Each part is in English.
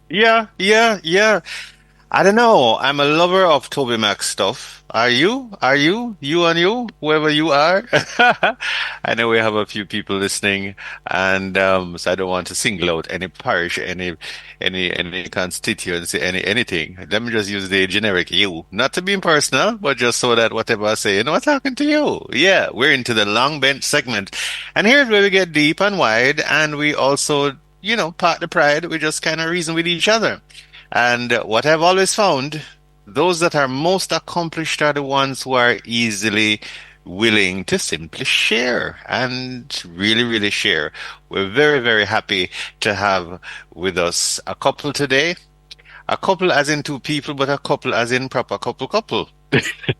Yeah, yeah, yeah. I don't know. I'm a lover of Toby Mac stuff. Are you? Are you? You and you? Whoever you are? I know we have a few people listening, and so I don't want to single out any parish, any constituency, anything. Let me just use the generic you. Not to be impersonal, but just so that whatever I say, I'm talking to you. Yeah, we're into the long bench segment. And here's where we get deep and wide, and we also, part the pride, we just kind of reason with each other. And what I've always found, those that are most accomplished are the ones who are easily willing to simply share and really, really share. We're very, very happy to have with us a couple today. A couple as in two people, but a couple as in proper couple.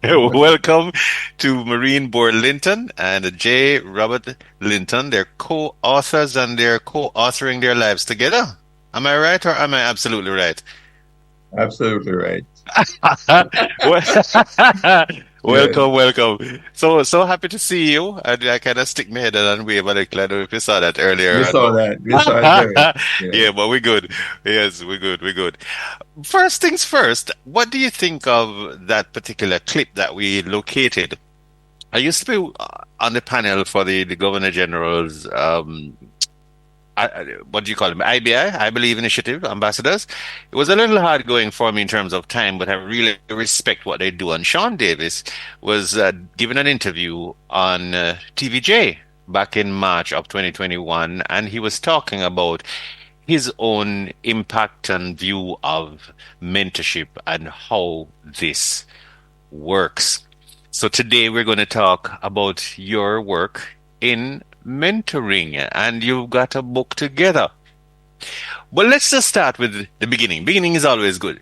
Welcome to Maureen Board Linton and J. Robert Linton. They're co-authors and they're co-authoring their lives together. Am I right or am I absolutely right? Absolutely right. Well, Yes, welcome, welcome. So happy to see you. I kind of stick my head out and wave, but I don't know if you saw that we earlier saw on. that. We saw it there. Yeah. Yeah, but we're good. Yes, we're good. We're good. First things first, what do you think of that particular clip that we located? I used to be on the panel for the Governor General's what do you call them? IBI, I believe initiative ambassadors. It was a little hard going for me in terms of time, but I really respect what they do. And Sean Davis was given an interview on TVJ back in March of 2021, and he was talking about his own impact and view of mentorship and how this works. So today we're going to talk about your work in mentoring, and you've got a book together. Well, let's just start with the beginning. Beginning is always good.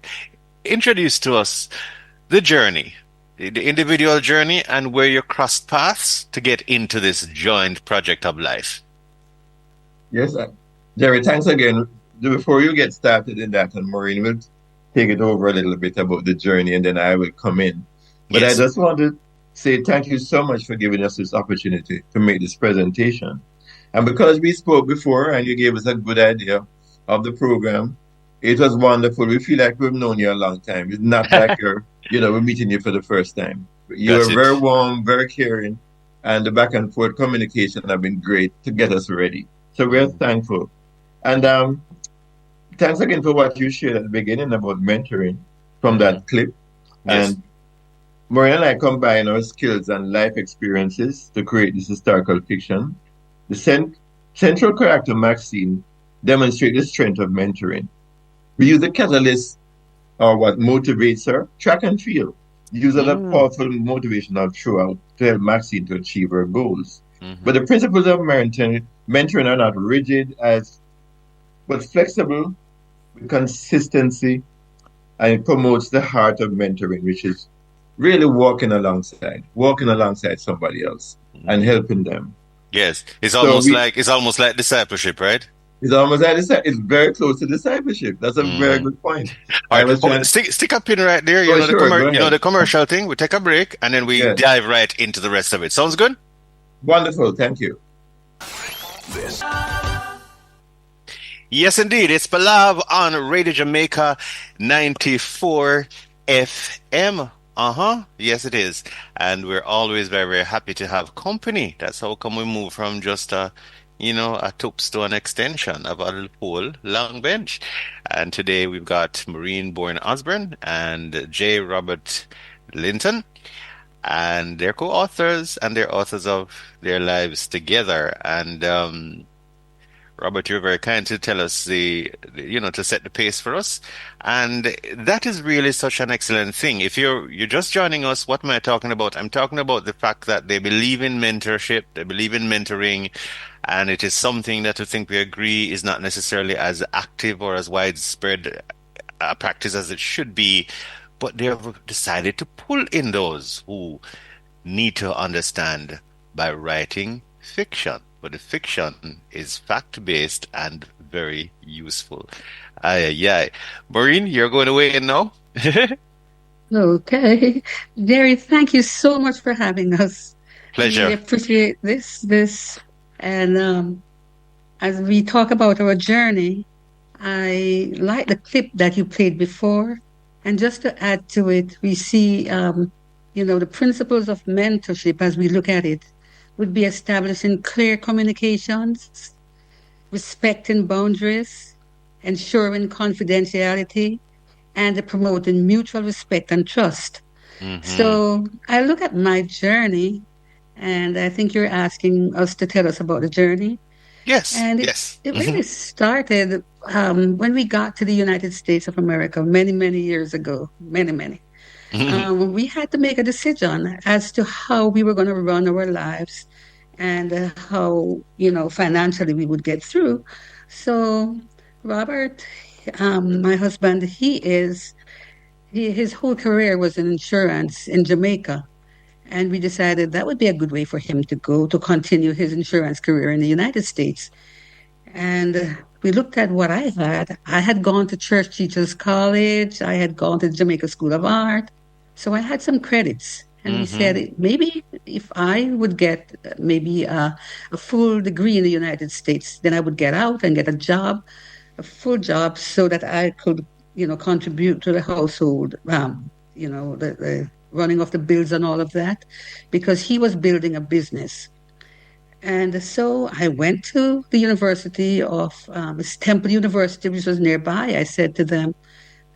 Introduce to us the journey, the individual journey, and where you crossed paths to get into this joint project of life. Yes, Jerry, thanks again. Before you get started in that, and Maureen will take it over a little bit about the journey, and then I will come in. But I Yes. just want to say thank you so much for giving us this opportunity to make this presentation. And because we spoke before and you gave us a good idea of the program, it was wonderful. We feel like we've known you a long time. It's not like we're meeting you for the first time. You That's are it. very warm, very caring, and the back and forth communication have been great to get us ready. So we're Mm. thankful. And thanks again for what you shared at the beginning about mentoring from Hmm. that clip. Yes. And Maureen and I combine our skills and life experiences to create this historical fiction. The central character, Maxine, demonstrates the strength of mentoring. We use the catalyst or what motivates her, track and field. Use a Mm. powerful motivational throughout to help Maxine to achieve her goals. But Hmm. the principles of mentoring are not rigid as but flexible with consistency, and it promotes the heart of mentoring, which is really walking alongside somebody else and Hmm. helping them. Yes. So we It's almost like discipleship, right? it's almost like it's very close to discipleship. That's a very Hmm. good point. All I right, was trying. stick a pin right there. Oh, sure, go ahead. The commercial thing. We take a break and then we Yes, dive right into the rest of it. Sounds good? wonderful. Thank you. This Yes, indeed. It's Balav on Radio Jamaica 94 FM. Uh-huh. Yes, it is. And we're always very, very happy to have company. That's how come we move from just a toops to an extension of a whole long bench. And today we've got Maureen Bourne Osborne and J. Robert Linton. And they're co-authors and they're authors of their lives together. And Robert, you're very kind to tell us to set the pace for us. And that is really such an excellent thing. If you're just joining us, what am I talking about? I'm talking about the fact that they believe in mentorship, they believe in mentoring, and it is something that I think we agree is not necessarily as active or as widespread a practice as it should be, but they have decided to pull in those who need to understand by writing fiction. But the fiction is fact based and very useful. Yeah. Maureen, you're going away now? Okay. Jerry, thank you so much for having us. Really Pleasure. appreciate this. And as we talk about our journey, I like the clip that you played before. And just to add to it, we see, the principles of mentorship as we look at it would be establishing clear communications, respecting boundaries, ensuring confidentiality, and promoting mutual respect and trust. Mm-hmm. So I look at my journey, and I think you're asking us to tell us about the journey. Yes, And yes. it Mm-hmm. really started when we got to the United States of America many, many years ago, many, many. We had to make a decision as to how we were going to run our lives and how, financially we would get through. So, Robert, my husband, his whole career was in insurance in Jamaica. And we decided that would be a good way for him to go to continue his insurance career in the United States. And we looked at what I had. I had gone to Church Teachers College. I had gone to the Jamaica School of Art. So I had some credits. And we Mm-hmm. said, maybe if I would get maybe a full degree in the United States, then I would get out and get a job, a full job, so that I could, contribute to the household, the running of the bills and all of that, because he was building a business. And so I went to the University of Temple University, which was nearby. I said to them,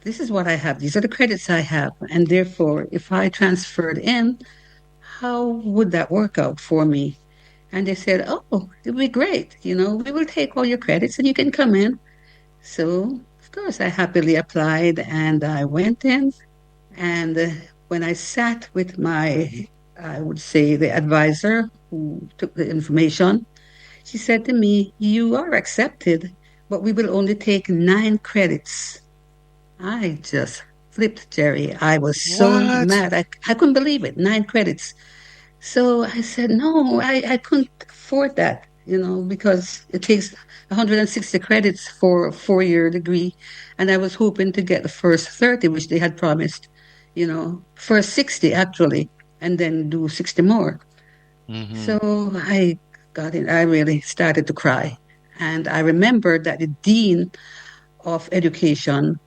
this is what I have. These are the credits I have. And therefore, if I transferred in, how would that work out for me? And they said, oh, it would be great. We will take all your credits and you can come in. So, of course, I happily applied and I went in. And when I sat with I would say, the advisor who took the information, she said to me, you are accepted, but we will only take 9 credits. I just flipped, Jerry. I was so What? mad. I couldn't believe it. 9 credits. So I said, no, I couldn't afford that, because it takes 160 credits for a 4-year degree. And I was hoping to get the first 30, which they had promised, first 60 actually, and then do 60 more. Mm-hmm. So I got in, I really started to cry. And I remembered that the dean of education,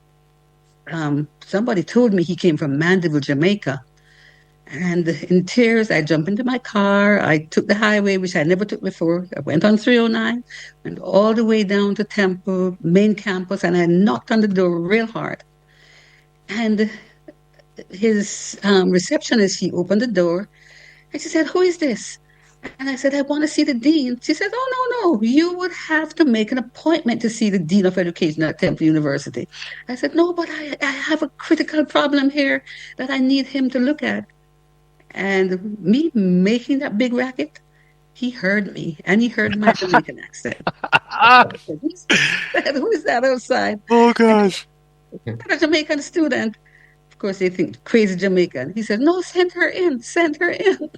somebody told me he came from Mandeville, Jamaica. And in tears, I jumped into my car. I took the highway, which I never took before. I went on 309, went all the way down to Temple, main campus, and I knocked on the door real hard. And his receptionist, he opened the door and she said, who is this? And I said, I want to see the dean. She said, oh, no, no, you would have to make an appointment to see the dean of education at Temple University. I said, no, but I have a critical problem here that I need him to look at. And me making that big racket, he heard me and he heard my Jamaican accent. Ah, Who is that outside? oh And gosh. a Jamaican student. Of course, they think crazy Jamaican. He said, no, send her in, send her in.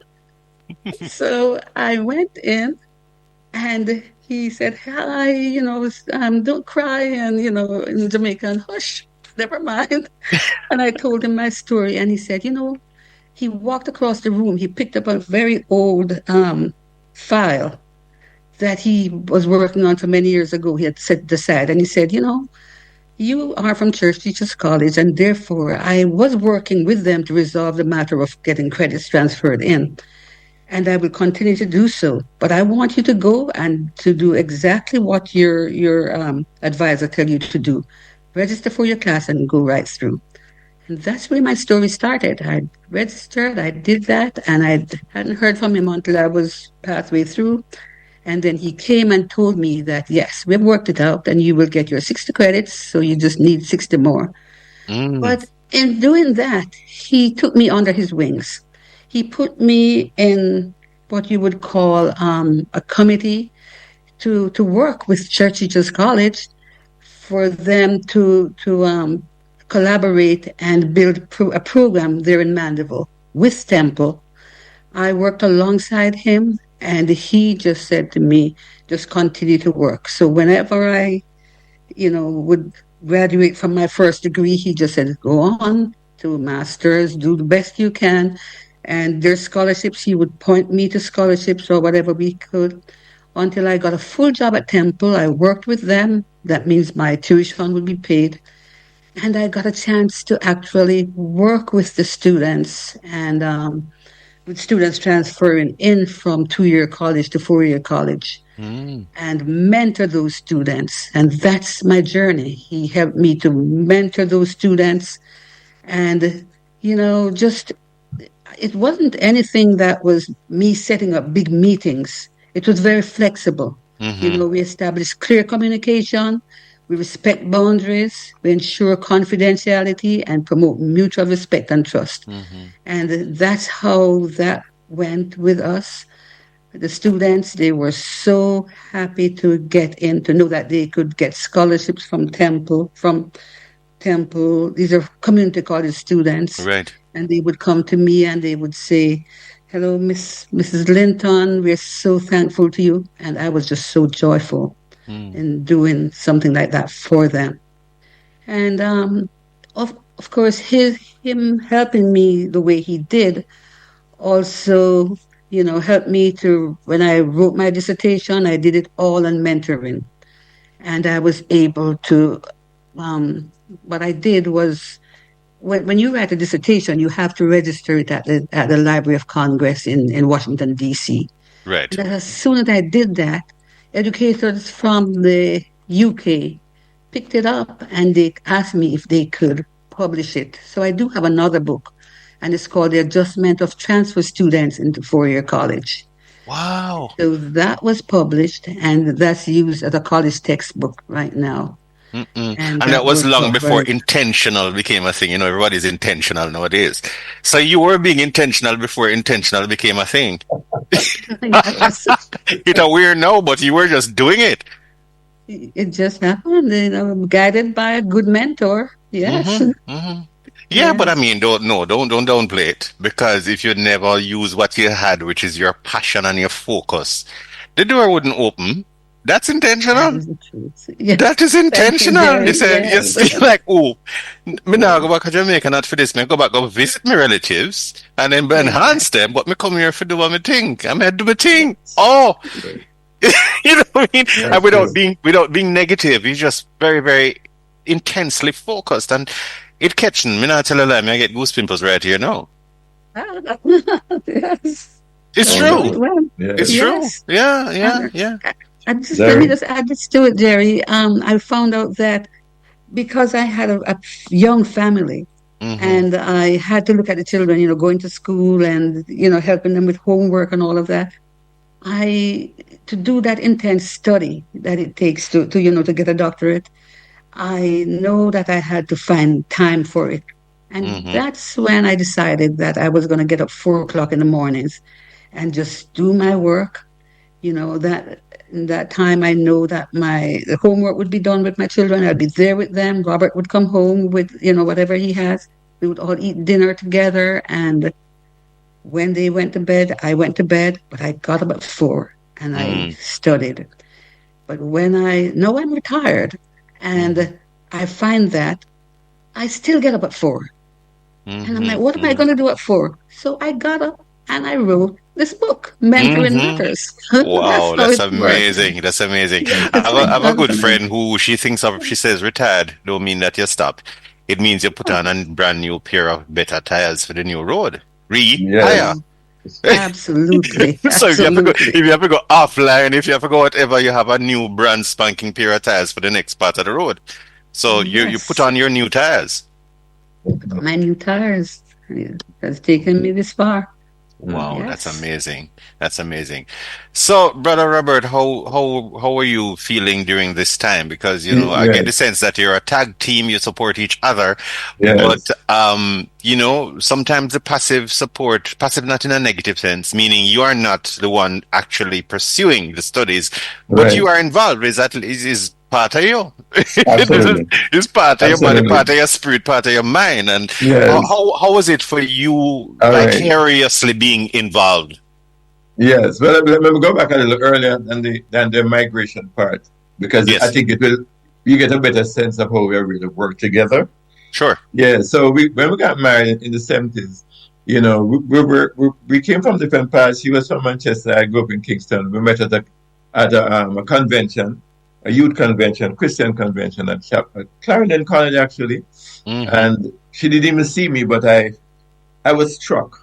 So I went in and he said, hi, don't cry. And, in Jamaican, hush, never mind. And I told him my story. And he said, he walked across the room. He picked up a very old file that he was working on for many years ago. He had set aside. And he said, you are from Church Teachers College. And therefore, I was working with them to resolve the matter of getting credits transferred in. And I will continue to do so. But I want you to go and to do exactly what your advisor tell you to do. Register for your class and go right through. And that's where my story started. I registered, I did that, and I hadn't heard from him until I was halfway through. And then he came and told me that, yes, we've worked it out and you will get your 60 credits, so you just need 60 more. Mm. But in doing that, he took me under his wings. He put me in what you would call a committee to work with Church Teachers College for them to collaborate and build a program there in Mandeville with Temple. I worked alongside him, and he just said to me, just continue to work. So whenever I, would graduate from my first degree, he just said, go on to masters, do the best you can. And there's scholarships. He would point me to scholarships or whatever we could. until I got a full job at Temple. I worked with them. That means my tuition would be paid. And I got a chance to actually work with the students and with students transferring in from 2-year college to 4-year college Mm. and mentor those students. And that's my journey. He helped me to mentor those students. And, just it wasn't anything that was me setting up big meetings. It was very flexible. Mm-hmm. We establish clear communication, we respect boundaries, we ensure confidentiality, and promote mutual respect and trust. Mm-hmm. And that's how that went with us. The students, they were so happy to get in, to know that they could get scholarships from Temple. These are community college students, Right. and they would come to me and they would say, "Hello, Mrs. Linton. We're so thankful to you." And I was just so joyful Mm. in doing something like that for them. And of course, him helping me the way he did also, helped me to, when I wrote my dissertation, I did it all on mentoring, and I was able to. What I did was, when you write a dissertation, you have to register it at the Library of Congress in Washington, D.C. Right. And as soon as I did that, educators from the UK picked it up and they asked me if they could publish it. So I do have another book, and it's called The Adjustment of Transfer Students into 4-Year College. Wow. So that was published, and that's used as a college textbook right now. Mm-mm. And And that that was works long out before very intentional became a thing. Everybody's intentional nowadays. So you were being intentional before intentional became a thing. yes. It's a weird no, but you were just doing it. It just happened, guided by a good mentor. Yes. Mm-hmm. Mm-hmm. Yeah, but I Yes. mean, don't downplay it, because if you never use what you had, which is your passion and your focus, the door wouldn't open. That's That intentional. is the truth. Yes. That is Thank you, intentional. You Jerry. said, you Yes. see, like, oh, me now go back to Jamaica not for this. Me go back, go visit my relatives and then Exactly. enhance them. But me come here for do what me think. I'm here to do my thing. Yes. Oh, Yes, you know what I mean? And that's without true. being negative, he's just very, very intensely focused. And it catching. Me not tell a lie. Me I get goose pimples right here now. Yes. It's Oh, I know true. it well. It's yes. true. Yes. Yeah, yeah, And yeah. let me Jerry? just add this to it, Jerry. I found out that because I had a young family, Mm-hmm. and I had to look at the children, going to school and, helping them with homework and all of that. I to do that intense study that it takes to get a doctorate. I know that I had to find time for it. And Mm-hmm. that's when I decided that I was going to get up 4 o'clock in the mornings and just do my work. That in that time I know that the homework would be done with my children. I'd be there with them. Robert would come home with, whatever he has. We would all eat dinner together. And when they went to bed, I went to bed, but I got up at 4 and I Mm-hmm. studied. But now I'm retired, Mm-hmm. and I find that I still get up at 4. And I'm like, what am I Mm-hmm. going to do at 4? So I got up and I wrote this book, Mentoring Mm-hmm. Matters. That's Wow, how that's it works. amazing. That's amazing. Yes, I have a that's good amazing. friend who she says retired don't mean that you stop. It means you put on a brand new pair of better tires for the new road. Retire. Yes. Oh, absolutely. So if Absolutely. you have to go offline, if you have to go whatever, you have a new brand spanking pair of tires for the next part of the road. So you put Yes. on your new tires. My new tires has taken me this far. Wow, that's Yes. amazing. That's amazing. So, Brother Robert, how are you feeling during this time? Because, I get the Yes. sense that you're a tag team, you support each other, but Yes. sometimes the passive support, passive not in a negative sense, meaning you are not the one actually pursuing the studies, but you Right. are involved. Is part of you. Absolutely. It's part of your body, Absolutely. part of your spirit, part of your mind. And Yes. how was it for you All right. vicariously being involved? Yes. Well, let me go back a little earlier than the migration part, because I Yes, think you get a better sense of how we really work together. sure. Yeah. So when we got married in the 70s, we came from different parts. She was from Manchester. I grew up in Kingston. We met at at a convention, a youth convention, Christian convention at Clarendon College, actually. Mm-hmm. And she didn't even see me, but I was struck.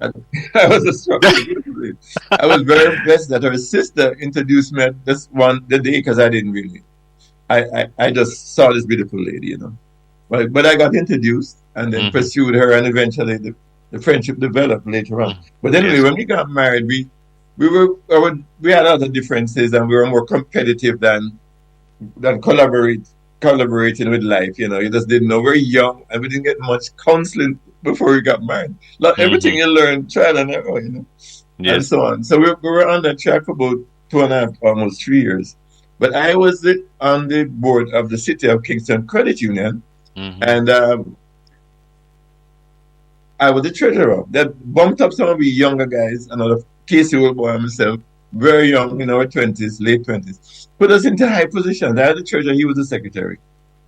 I, I was struck. I was very impressed that her sister introduced me at this the day because I didn't really. I just saw this beautiful lady, you know. But I got introduced and then Mm-hmm. pursued her, and eventually the friendship developed later on. But anyway, Yes. when we got married, we had other differences, and we were more competitive than collaborating with life. You know, you just didn't know. We're young, and we didn't get much counseling before we got married. Like everything Mm-hmm. you learn, trial and error, you know, and Yes. so on. So we were on that track for about 2.5, almost 3 years. But I was on the board of the City of Kingston Credit Union, Mm-hmm. and I was the treasurer. That bumped up some of the younger guys, another Casey old boy myself, very young, in our 20s, late 20s, put us into high positions. I was the treasurer, he was the secretary.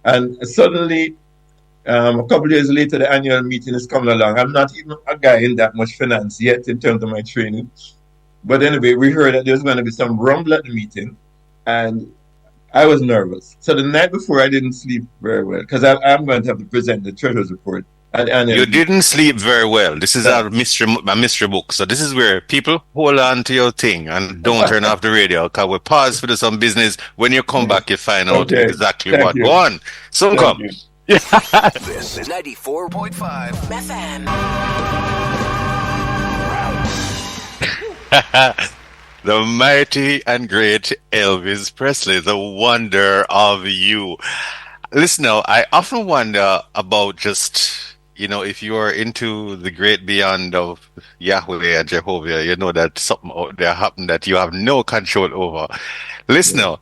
And suddenly, a couple of years later, the annual meeting is coming along. I'm not even a guy in that much finance yet in terms of my training. But anyway, we heard that there's going to be some rumble at the meeting, and I was nervous. So the night before, I didn't sleep very well because I'm going to have to present the treasurer's report at the annual You meeting. didn't sleep very well. This is That- a mystery book. So this is where people hold on to your thing and don't turn off the radio. Because we pause for do some business. When you come back, you find out Okay. exactly Thank what. you. Go on. Some Thank come. you. This is 94.5 FM. The mighty and great Elvis Presley, the wonder of you. Listen now, I often wonder about just, if you are into the great beyond of Yahweh and Jehovah, you know that something out there happened that you have no control over. Listen Yeah. now,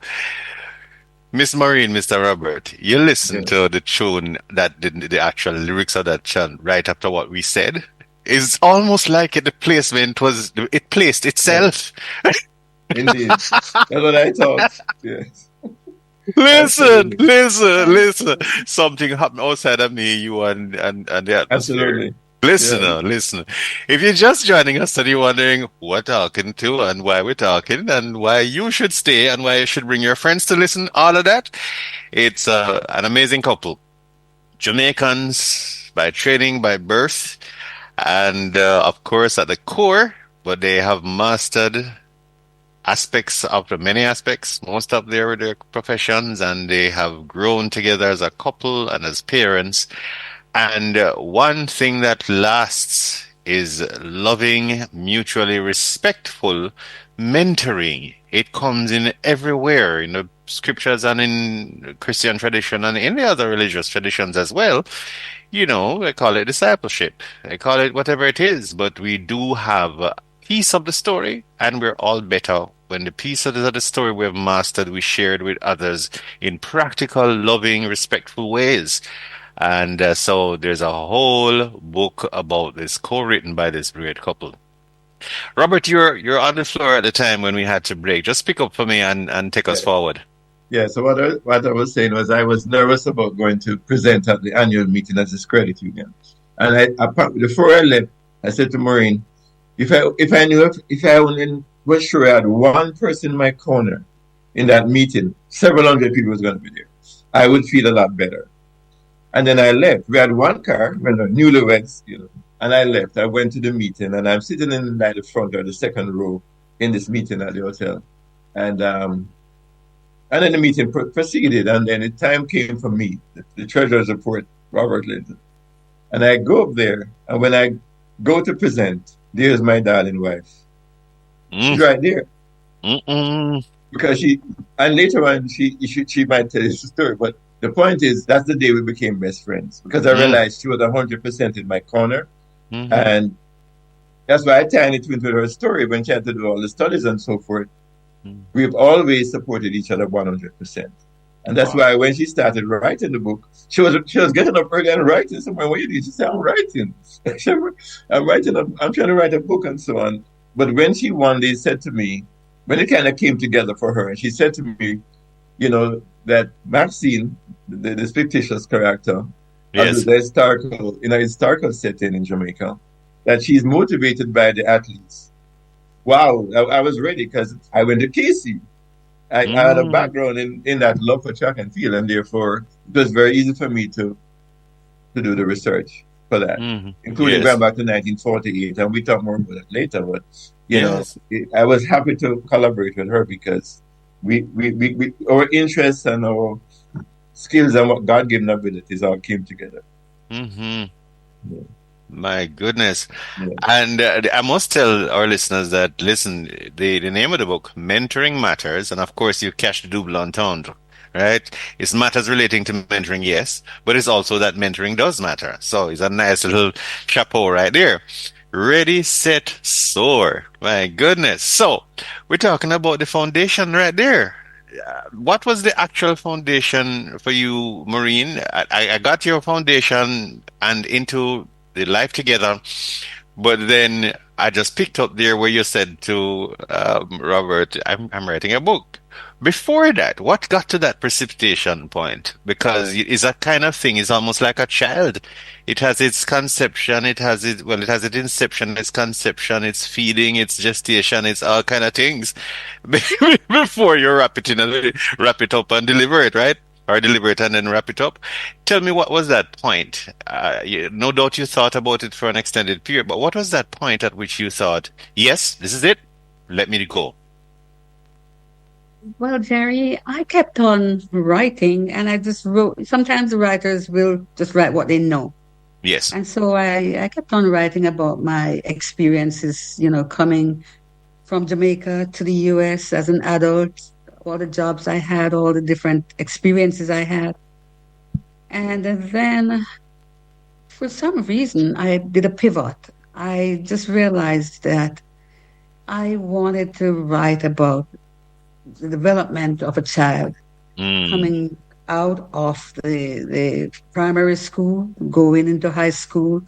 Miss Maureen, Mr. Robert, you listen Yeah. to the tune that the actual lyrics of that tune right after what we said. It's almost like the placement it placed itself. Indeed. That's what I thought. Yes. Listen, Absolutely. listen. Something happened outside of me, you and the atmosphere. Absolutely. Listen. If you're just joining us and you're wondering what we're talking to and why we're talking and why you should stay and why you should bring your friends to listen, all of that, it's an amazing couple. Jamaicans by training, by birth, and of course at the core, but they have mastered many aspects, most of their professions, and they have grown together as a couple and as parents. And one thing that lasts is loving, mutually respectful mentoring. It comes in everywhere in the scriptures and in Christian tradition and in the other religious traditions as well. They call it discipleship. They call it whatever it is, but we do have a piece of the story, and we're all better when the piece of the story we've mastered, we shared with others in practical, loving, respectful ways. And so there's a whole book about this, co-written by this great couple. Robert, you're on the floor at the time when we had to break. Just pick up for me and take us Yeah. forward. Yeah. So what I was saying was I was nervous about going to present at the annual meeting as this credit union. And before I left, I said to Maureen, if I only was sure I had one person in my corner in that meeting, several hundred people was going to be there, I would feel a lot better. And then I left. We had one car, newlyweds, and I left. I went to the meeting, and I'm sitting in the front or the second row in this meeting at the hotel. And then the meeting proceeded, and then the time came for me, the treasurer's report, Robert Linton. And I go up there, and when I go to present, there's my darling wife. She's right there. Because and later on, she might tell you the story, but the point is, that's the day we became best friends, because I realized she was 100% in my corner. Mm-hmm. And that's why I tied it into her story when she had to do all the studies and so forth. We've always supported each other 100%. And that's why when she started writing the book, she was getting up early and writing somewhere. What do you do? She said, I'm writing. I'm trying to write a book and so on. But when she one day said to me, when it kind of came together for her, and she said to me, that Maxine, this fictitious character, Yes. the historical setting in Jamaica, that she's motivated by the athletes. wow, I was ready because I went to Casey. I had a Mm, background in that love for track and field, and therefore it was very easy for me to do the research for that, including going yes, back to 1948. And we talk more about it later, but yes. I was happy to collaborate with her because we our interests and our skills and what God given abilities all came together. Hmm. Yeah, My goodness. yeah. And I must tell our listeners that, listen, the name of the book, Mentoring Matters, and of course you catch the double entendre, right? It's matters relating to mentoring, yes, but it's also that mentoring does matter. So it's a nice little chapeau right there. Ready, set, soar. My goodness. So we're talking about the foundation right there. What was the actual foundation for you, Maureen? I got your foundation and into the life together, but then I just picked up there where you said to Robert, I'm writing a book. Before that, what got to that precipitation point? Because it's that kind of thing. It's almost like a child. It has its conception. It has its inception, its conception, its feeding, its gestation, its all kind of things before you wrap it up and deliver it, right? Or deliver it and then wrap it up. Tell me, what was that point? No doubt you thought about it for an extended period, but what was that point at which you thought, yes, this is it, let me go? Well, Jerry, I kept on writing and I just wrote. Sometimes the writers will just write what they know. Yes. And so I kept on writing about my experiences, coming from Jamaica to the US as an adult, all the jobs I had, all the different experiences I had. And then for some reason, I did a pivot. I just realized that I wanted to write about the development of a child Mm, coming out of the primary school, going into high school,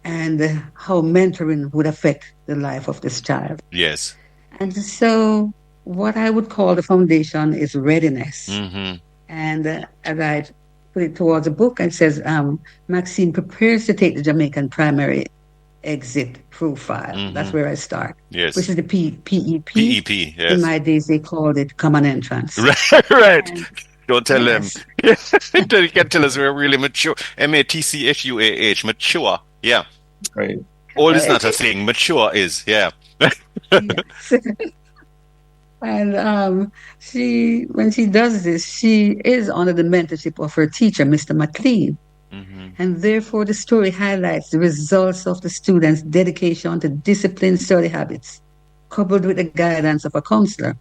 and how mentoring would affect the life of this child. yes. And so, what I would call the foundation is readiness. Mm-hmm. And as I put it towards a book, it says Maxine prepares to take the Jamaican primary exit profile. That's Mm-hmm. where I start, which Yes. is the PEP. PEP. In Yes. my days, they called it common entrance. Right. Right. And Don't tell them. yes, You can tell us we're really mature. MATCHUAH. Mature. Yeah. Right. Old is not a correct. thing. Mature is. Yeah. Yes. And when she does this, she is under the mentorship of her teacher, Mr. McLean. Mm-hmm. And therefore, the story highlights the results of the student's dedication to disciplined study habits, coupled with the guidance of a counselor.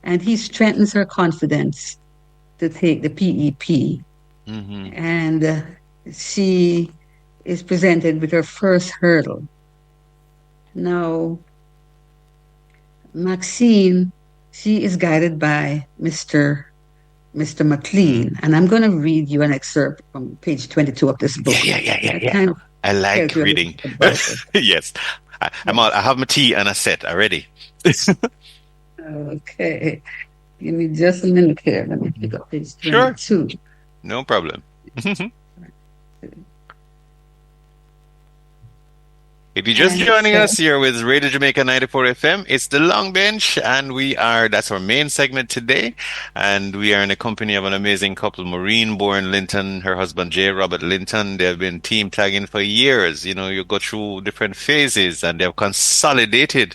And he strengthens her confidence to take the PEP. Mm-hmm. And she is presented with her first hurdle. Now, Maxine, she is guided by Mr. Mm. McLean. And I'm going to read you an excerpt from page 22 of this Yeah, book yeah, yeah, yeah, that yeah. kind of I like tells you a little reading. bit about it. Yes. I Yes. have my tea and a set already. Okay. Give me just a minute here. Let me pick up page Sure. 22. No problem. If you're just And it joining says, us here with Radio Jamaica 94 FM, it's the Long Bench, and that's our main segment today. And we are in the company of an amazing couple, Maureen born Linton, her husband J. Robert Linton. They've been team tagging for years. You know, you go through different phases and they've consolidated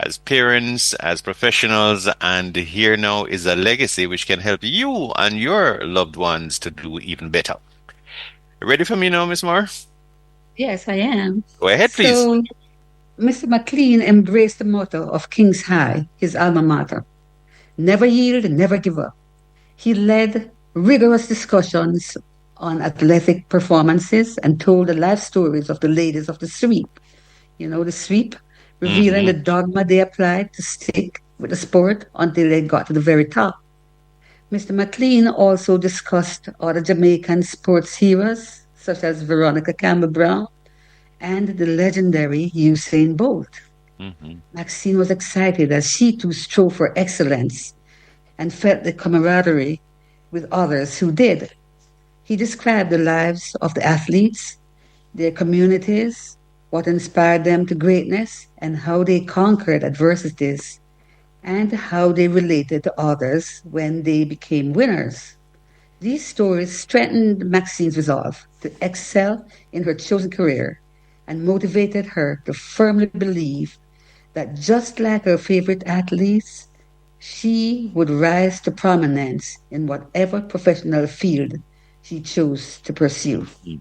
as parents, as professionals, and here now is a legacy which can help you and your loved ones to do even better. Ready for me now, Miss Moore? yes, I am. Go ahead, please. So Mr. McLean embraced the motto of King's High, his alma mater: never yield, never give up. He led rigorous discussions on athletic performances and told the life stories of the ladies of the sweep. The sweep, revealing Mm-hmm. the dogma they applied to stick with the sport until they got to the very top. Mr. McLean also discussed other Jamaican sports heroes, such as Veronica Campbell Brown and the legendary Usain Bolt. Mm-hmm. Maxine was excited as she too strove for excellence and felt the camaraderie with others who did. He described the lives of the athletes, their communities, what inspired them to greatness, and how they conquered adversities, and how they related to others when they became winners. These stories strengthened Maxine's resolve to excel in her chosen career and motivated her to firmly believe that just like her favorite athletes, she would rise to prominence in whatever professional field she chose to pursue. Mhm.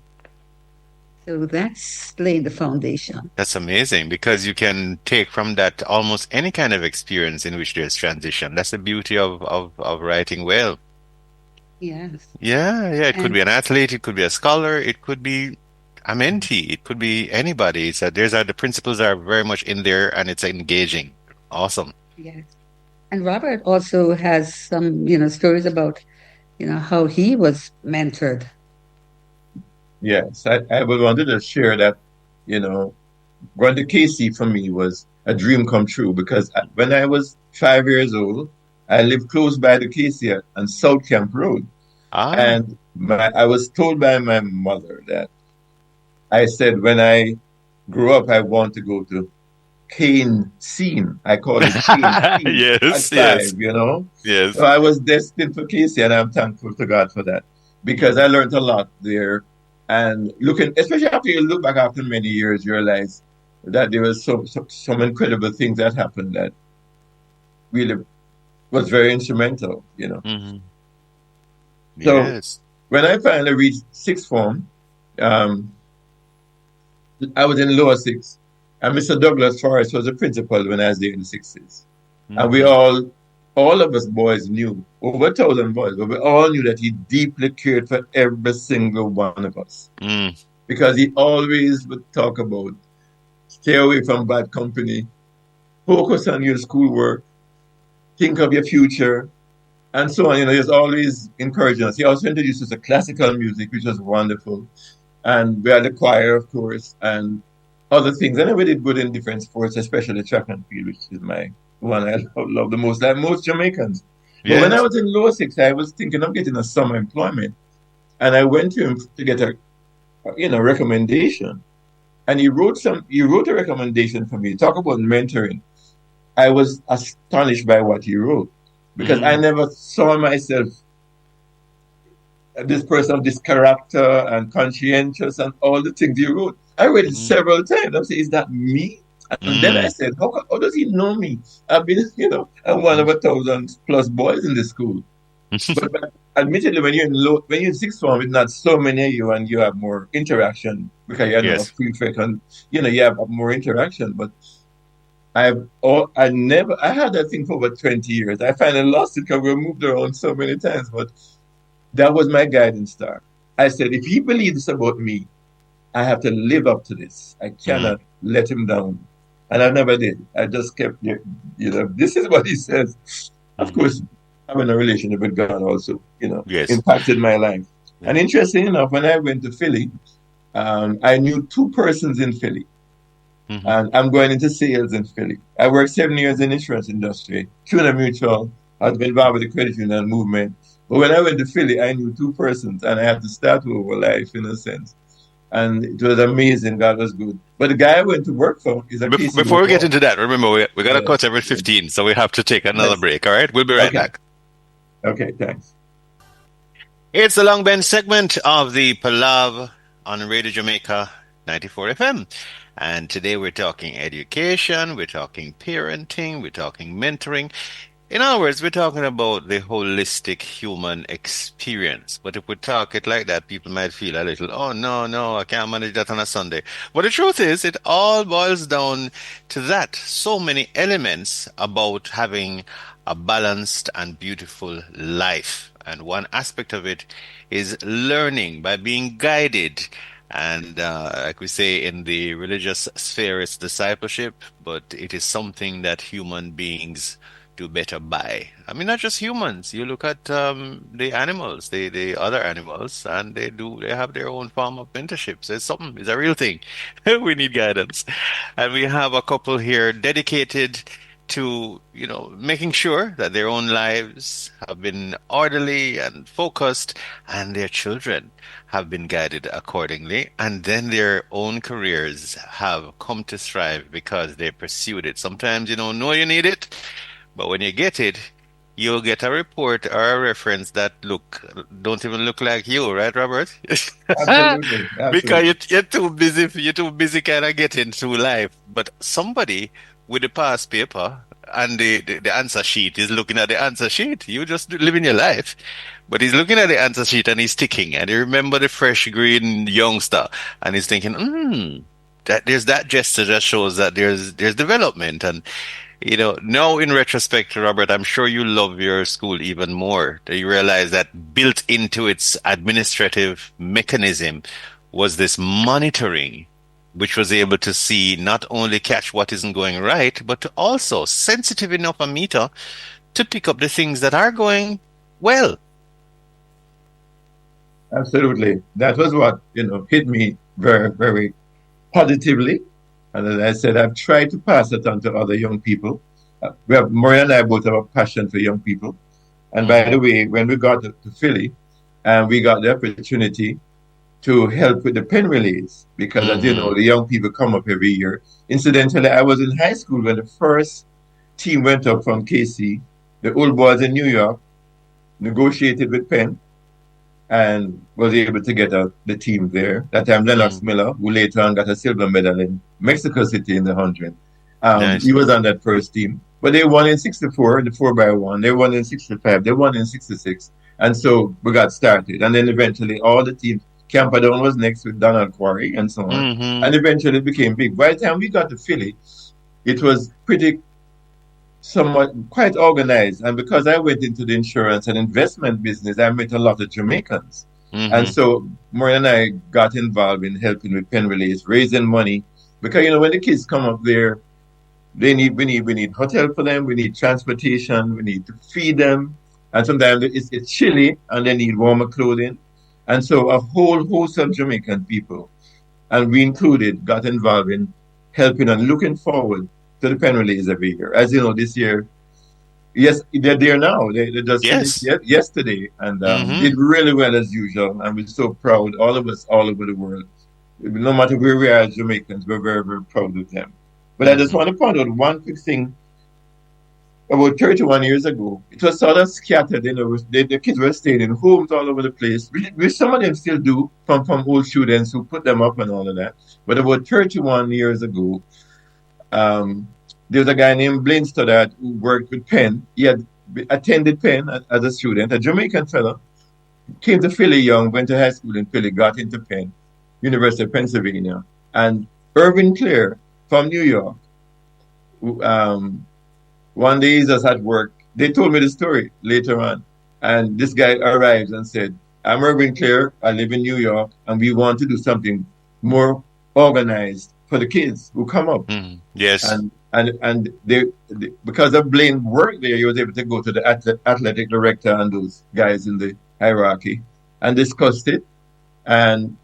So that's laying the foundation. That's amazing because you can take from that almost any kind of experience in which there's transition. That's the beauty of writing well. Yes. Yeah, yeah. It could And be an athlete, it could be a scholar, it could be a mentee, it could be anybody. It's that there's the principles are very much in there and it's engaging. Awesome. yes. And Robert also has some, stories about, how he was mentored. Yes, I would wanted to share that, you know, going to KC for me was a dream come true because when I was 5 years old, I lived close by the KC on South Camp Road. Ah. And I was told by my mother that I said when I grow up, I want to go to Cane Scene. I call it Cane Scene at Yes, yes, five. yes. So I was destined for KC, and I'm thankful to God for that because I Mhm. learned a lot there. And looking, especially after you look back after many years, you realize that there was some incredible things that happened that really was very instrumental. Mhm. So Yes. when I finally reached sixth form, um, I was in lower six, and Mr. Douglas Forrest was the principal when I was there in the sixties. And we Mhm. all of us boys knew, over 1,000 boys, but we all knew that he deeply cared for every single one of us. Mm. Because he always would talk about stay away from bad company, focus on your schoolwork, think of your future, and so on. He's always encouraging us. He also introduced us to classical music, which was wonderful. And we had the choir, of course, and other things. And we did good in different sports, especially track and field, which is my one I love the most, like most Jamaicans. But when I Yes. was in lower six, I was thinking of getting a summer employment. And I went to him to get a recommendation. And he wrote a recommendation for me. Talk about mentoring. I was astonished by what he wrote because I Mm. never saw myself this person of this character and conscientious and all the things he wrote. I read it Mm. several times. I said, is that me? And then I Mm. said, how does he know me? I've been, I'm one of 1,000+ boys in the school. But admittedly, when you're in sixth form, it's not so many of you, and you have more interaction because you know a Yes. prefect, and you have more interaction. But I had that thing for over 20 years. I finally lost it because we moved around so many times. But that was my guiding star. I said, if he believes about me, I have to live up to this. I Mm. cannot let him down. And I never did. I just kept, this is what he says. Of Mm. course, having a relationship with God also, Yes. impacted my life. Yeah. And interesting enough, when I went to Philly, I knew two persons in Philly. Mhm. And I'm going into sales in Philly. I worked 7 years in the insurance industry, Tuna Mutual. I've been involved with the credit union movement. But when I went to Philly, I knew two persons, and I had to start over life in a sense. And it was amazing. God was good. But the guy I went to work for is a Before KCO we get boy. into that, remember we got to Yeah. cut every Yeah. 15, so we have to take another Yes. break. All right, we'll be right Okay. back. Okay. Thanks. It's the Long Bench segment of the Palav on Radio Jamaica 94 FM. And today we're talking education, we're talking parenting, we're talking mentoring. In other words, we're talking about the holistic human experience. But if we talk it like that, people might feel a little, oh, no, no, I can't manage that on a Sunday. But the truth is, it all boils down to that. So many elements about having a balanced and beautiful life. And one aspect of it is learning by being guided. And like we say in the religious sphere, it's discipleship, but it is something that human beings do better by. I mean, not just humans. You look at the animals, the other animals, and they have their own form of mentorship. So it's a real thing. We need guidance, and we have a couple here dedicated to, making sure that their own lives have been orderly and focused, and their children have been guided accordingly, and then their own careers have come to thrive because they pursued it. Sometimes you don't know you need it, but when you get it, you'll get a report or a reference that don't even look like you, right, Robert? Absolutely, Because absolutely. you're too busy kind of getting through life. But somebody with the past paper and the answer sheet is looking at the answer sheet. You just living your life. But he's looking at the answer sheet and he's ticking. And he remember the fresh green youngster. And he's thinking, that there's that gesture that shows that there's development. And now in retrospect, Robert, I'm sure you love your school even more. That you realize that built into its administrative mechanism was this monitoring, which was able to see not only catch what isn't going right, but to also sensitive enough a meter to pick up the things that are going well. Absolutely. That was what, hit me very, very positively. And as I said, I've tried to pass it on to other young people. Maureen and I both have a passion for young people. And by the Mm-hmm. way, when we got to Philly, we got the opportunity to help with the pen relays because, as you know, Mm-hmm. the young people come up every year. Incidentally, I was in high school when the first team went up from KC. The old boys in New York negotiated with Penn and was able to get the team there. That time, Lennox Mm-hmm. Miller, who later on got a silver medal in Mexico City in the 100, he Nice. was on that first team. But they won in 64, the 4x1. They won in 65. They won in 66. And so we got started. And then eventually all the teams, Camperdown was next with Donald Quarry and so on. Mm-hmm. And eventually it became big. By the time we got to Philly, it was pretty somewhat quite organized. And because I went into the insurance and investment business, I met a lot of Jamaicans. And Mm-hmm. so Maureen and I got involved in helping with pen relays, raising money. Because when the kids come up there, we need hotel for them, we need transportation, we need to feed them. And sometimes it's chilly and they need warmer clothing. And so a whole host of Jamaican people, and we included, got involved in helping and looking forward to the pen relays every year. As you know, this year, yes, they're there now. They just finished Yes. yesterday and Mm-hmm. did really well as usual. And we're so proud, all of us, all over the world. No matter where we are as Jamaicans, we're very, very proud of them. But I just Mm-hmm. want to point out one quick thing. About 31 years ago, it was sort of scattered. The kids were staying in homes all over the place, which some of them still do from old students who put them up and all of that. But about 31 years ago, um, there was a guy named Blaine Stoddard who worked with Penn. He had attended Penn as a student, a Jamaican fellow, came to Philly young, went to high school in Philly, got into Penn, University of Pennsylvania. And Irvin Clare from New York, who, one day he's just at work. They told me the story later on. And this guy arrives and said, I'm Irvin Clare. I live in New York, and we want to do something more organized for the kids who come up. Mm-hmm. Yes. And they because of Blaine work there, he was able to go to the athletic director and those guys in the hierarchy and discussed it. And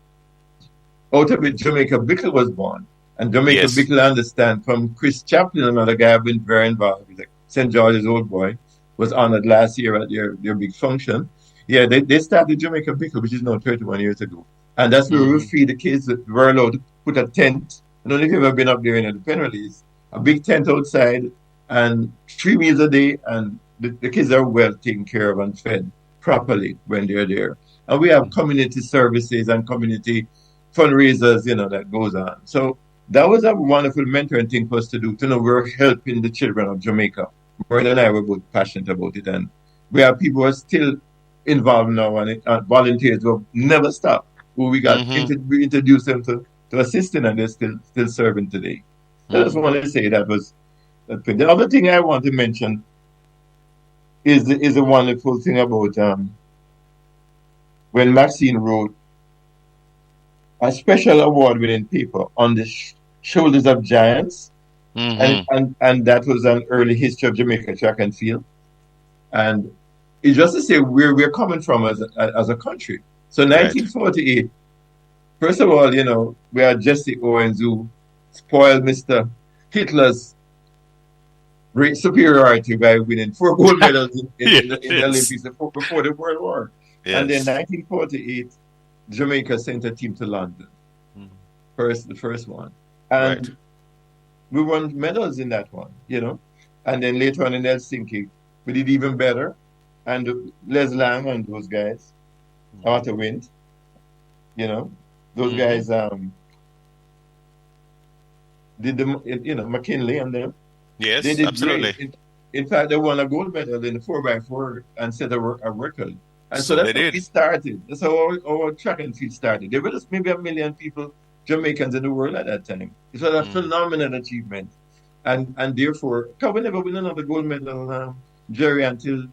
out of it, Jamaica Bickle was born. And Jamaica Yes. Bickle, I understand from Chris Chaplin, another guy I've been very involved with, like St. George's old boy, was honored last year at their big function. Yeah, they started Jamaica Bickle, which is now 31 years ago. And that's where we Mm-hmm. feed the kids. We're allowed to put a tent. I don't know if you've ever been up there in the pen release. A big tent outside and 3 meals a day. And the kids are well taken care of and fed properly when they're there. And we have community services and community fundraisers, that goes on. So that was a wonderful mentoring thing for us to do. To know we're helping the children of Jamaica. Maureen and I were both passionate about it, and we have people who are still involved now and volunteers who have never stopped. Who we got Mm-hmm. we introduced them to assisting, and they're still serving today. So I just Mm-hmm. want to say that was that thing. The other thing I want to mention is a wonderful thing about when Maxine wrote a special award-winning paper on the shoulders of giants, and, Mm-hmm. and and that was an early history of Jamaica track and field, and it's just to say where we're coming from as a country. So Right. 1948, first of all, we had Jesse Owens who spoiled Mr. Hitler's great superiority by winning 4 gold medals in the Yes. Olympics before the World War. And then Yes. 1948, Jamaica sent a team to London, Mhm. the first one. Right. And we won medals in that one, you know. And then later on in Helsinki, we did even better. And Les Lang and those guys, Hmm. Arthur Wind, you know, those Hmm. guys did McKinley and them. They Yes, did great. absolutely. In fact, they won a gold medal in the 4x4 and set a record. And so So that's they how we did. started. That's how our track and field started. There were just maybe 1 million people, Jamaicans in the world at that time. It was a Mm. phenomenal achievement. And therefore, can we never win another gold medal, Jerry, until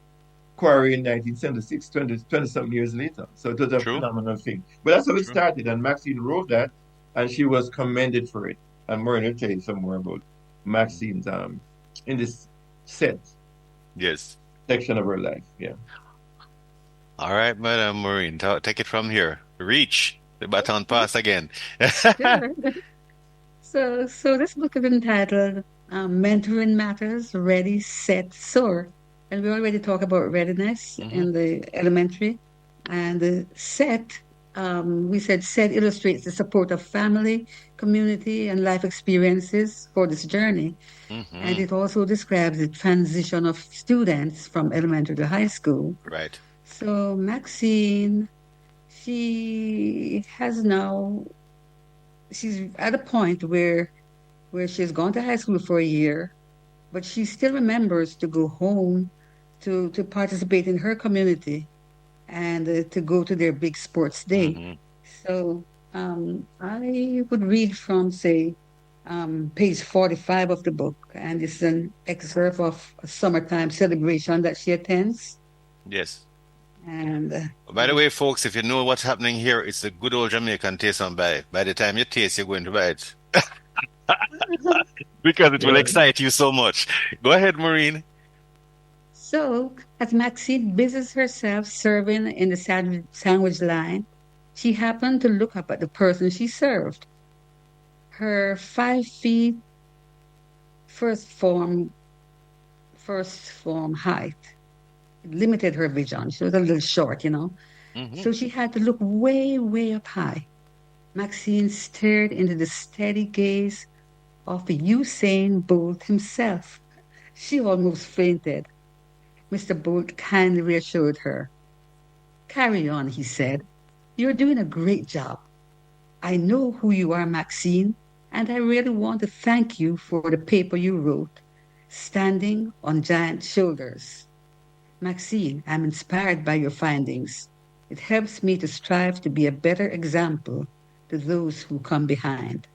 Quarry in 1976, 20 something years later. So it was a True. phenomenal thing. But that's how it True. started. And Maxine wrote that, and she was commended for it. And Maureen will tell you some more about Mm. Maxine's in this set Yes. section of her life. Yeah. All right, Madam Maureen, take it from here. Reach the baton Okay, pass again. sure. So this book is entitled Mentoring Matters, Ready, Set, Soar. And we already talked about readiness Hmm. in the elementary. And the set, we said set illustrates the support of family, community, and life experiences for this journey. And Hmm. it also describes the transition of students from elementary to high school. Right. So Maxine, she has now, she's at a point where she's gone to high school for a year, but she still remembers to go home to participate in her community and to go to their big sports day. Hmm. So I would read from, say, page 45 of the book, and it's an excerpt of a summertime celebration that she attends. Yes. And By the way, folks, if you know what's happening here, it's a good old Jamaican taste on buy. By the time you taste, you're going to buy it. Because it will Yeah. excite you so much. Go ahead, Maureen. so, as Maxine busies herself serving in the sandwich line, she happened to look up at the person she served. Her 5 feet first form first form height limited her vision. She was a little short, you know. Hmm. So she had to look way, way up high. Maxine stared into the steady gaze of Usain Bolt himself. She almost fainted. Mr. Bolt kindly reassured her. Carry on, he said. You're doing a great job. I know who you are, Maxine, and I really want to thank you for the paper you wrote, Standing on Giant Shoulders. Maxine, I'm inspired by your findings. It helps me to strive to be a better example to those who come behind.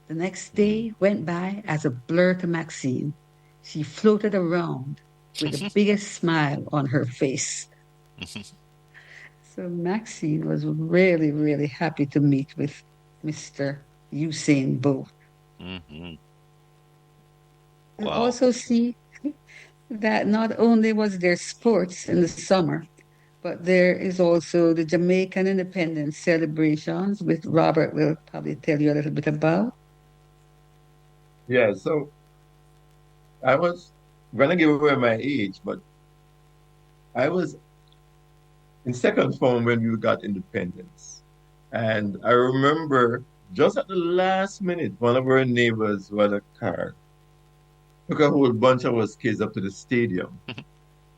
The next day went by as a blur to Maxine. She floated around with the biggest smile on her face. So Maxine was really, really happy to meet with Mr. Usain Bolt. Hmm. You Wow. also see that not only was there sports in the summer, but there is also the Jamaican independence celebrations, which Robert will probably tell you a little bit about. Yeah. So I was gonna give away my age, but I was in second form when we got independence. And I remember just at the last minute, one of our neighbors who had a car took a whole bunch of us kids up to the stadium.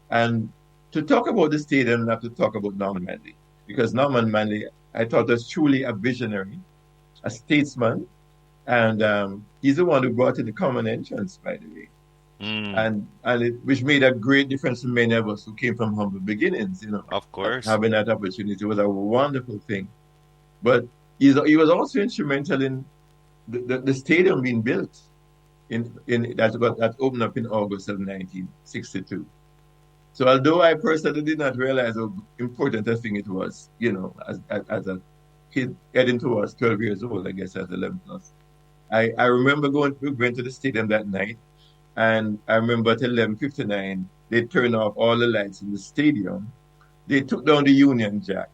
And to talk about the stadium, I have to talk about Norman Manley. Because Norman Manley, I thought was truly a visionary, a statesman, and he's the one who brought in the common entrance, by the way. Mm. And which made a great difference to many of us who came from humble beginnings, Of course. having that opportunity was a wonderful thing. But he was also instrumental in the stadium being built that opened up in August of 1962. So although I personally did not realize how important a thing it was, as a kid heading towards 12 years old, I guess as 11 plus, I remember going to the stadium that night, and I remember at 11:59 they turned off all the lights in the stadium. They took down the Union Jack,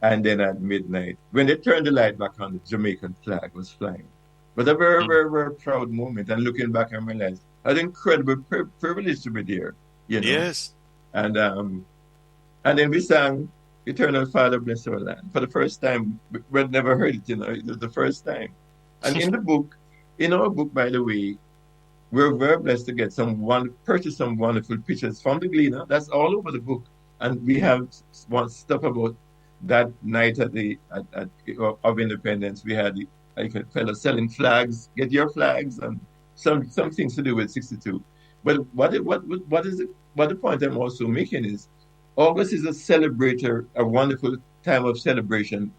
and then at midnight, when they turned the light back on, the Jamaican flag was flying. But a very, Mm. very, very proud moment. And looking back, I realized an incredible privilege to be there, you know. Yes. And and then we sang Eternal Father Bless Our Land for the first time. We'd never heard it, you know, it was the first time. And in the book, in our book, by the way, we're very blessed to get purchase some wonderful pictures from the Gleaner. That's all over the book. And we have one stuff about that night of Independence. We had like a fellow selling flags, get your flags, and some things to do with 62. But what the point I'm also making is August is a wonderful time of celebration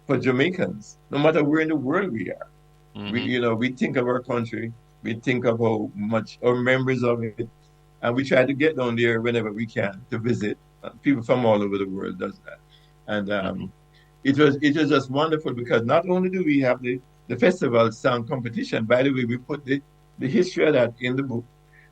for Jamaicans, no matter where in the world we are. Hmm. We think of our country, we think of how much our memories of it, and we try to get down there whenever we can to visit. People from all over the world does that, and Hmm. it was just wonderful because not only do we have the festival sound competition. By the way, we put the history of that in the book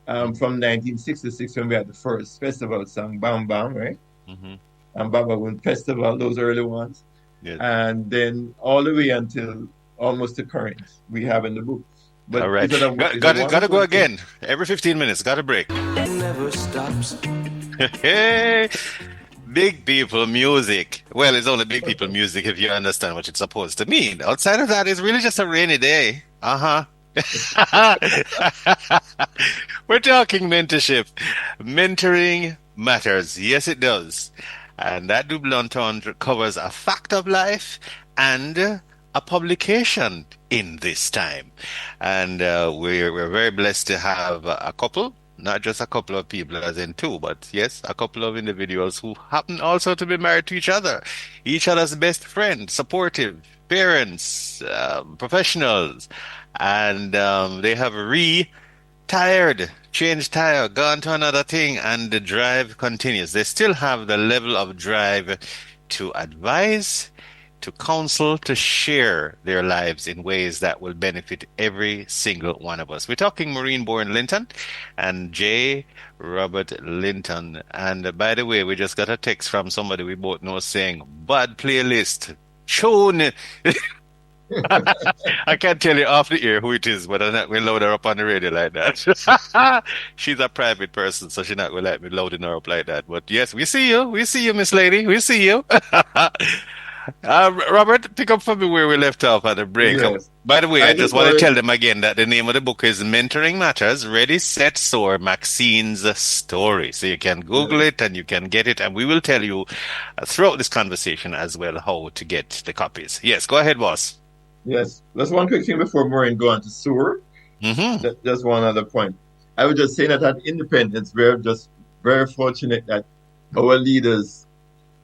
from 1966 when we had the first festival song, Bam Bam, right? Hmm. And Baba Woon Festival, those early ones, Yes. and then all the way until almost the current we have in the book. All But right. it's a Gotta go wonderful thing. again. Every 15 minutes, got a break. Never stops. Hey, big people music. Well, it's only big people music if you understand what it's supposed to mean. Outside of that, it's really just a rainy day. Uh-huh. We're talking mentorship. Mentoring matters. Yes, it does. And that double entendre covers a fact of life and a publication in this time. And we're very blessed to have a couple, not just a couple of people, as in two, but yes, a couple of individuals who happen also to be married to each other's best friend, supportive parents, professionals, and they have tired, changed tire, gone to another thing, and the drive continues. They still have the level of drive to advise, to counsel, to share their lives in ways that will benefit every single one of us. We're talking Maureen born Linton and J. Robert Linton. And by the way, we just got a text from somebody we both know saying, bad playlist. Tune. I can't tell you off the air who it is, but I'm not going to load her up on the radio like that. She's a private person, so she's not going to let me loading her up like that. But yes, we see you. We see you, Miss Lady. We see you. Robert, pick up from me where we left off at the break. Yes, By the way, I I just just want to wanted. tell them again that the name of the book is Mentoring Matters, Ready, Set, Soar, Maxine's Story. So you can Google Yes, it and you can get it, and we will tell you throughout this conversation as well how to get the copies. Yes, go ahead, boss. yes. Just one quick thing before Maureen go on to Soar. Mm-hmm. Just one other point. I was just saying that at Independence, we're just very fortunate that our leaders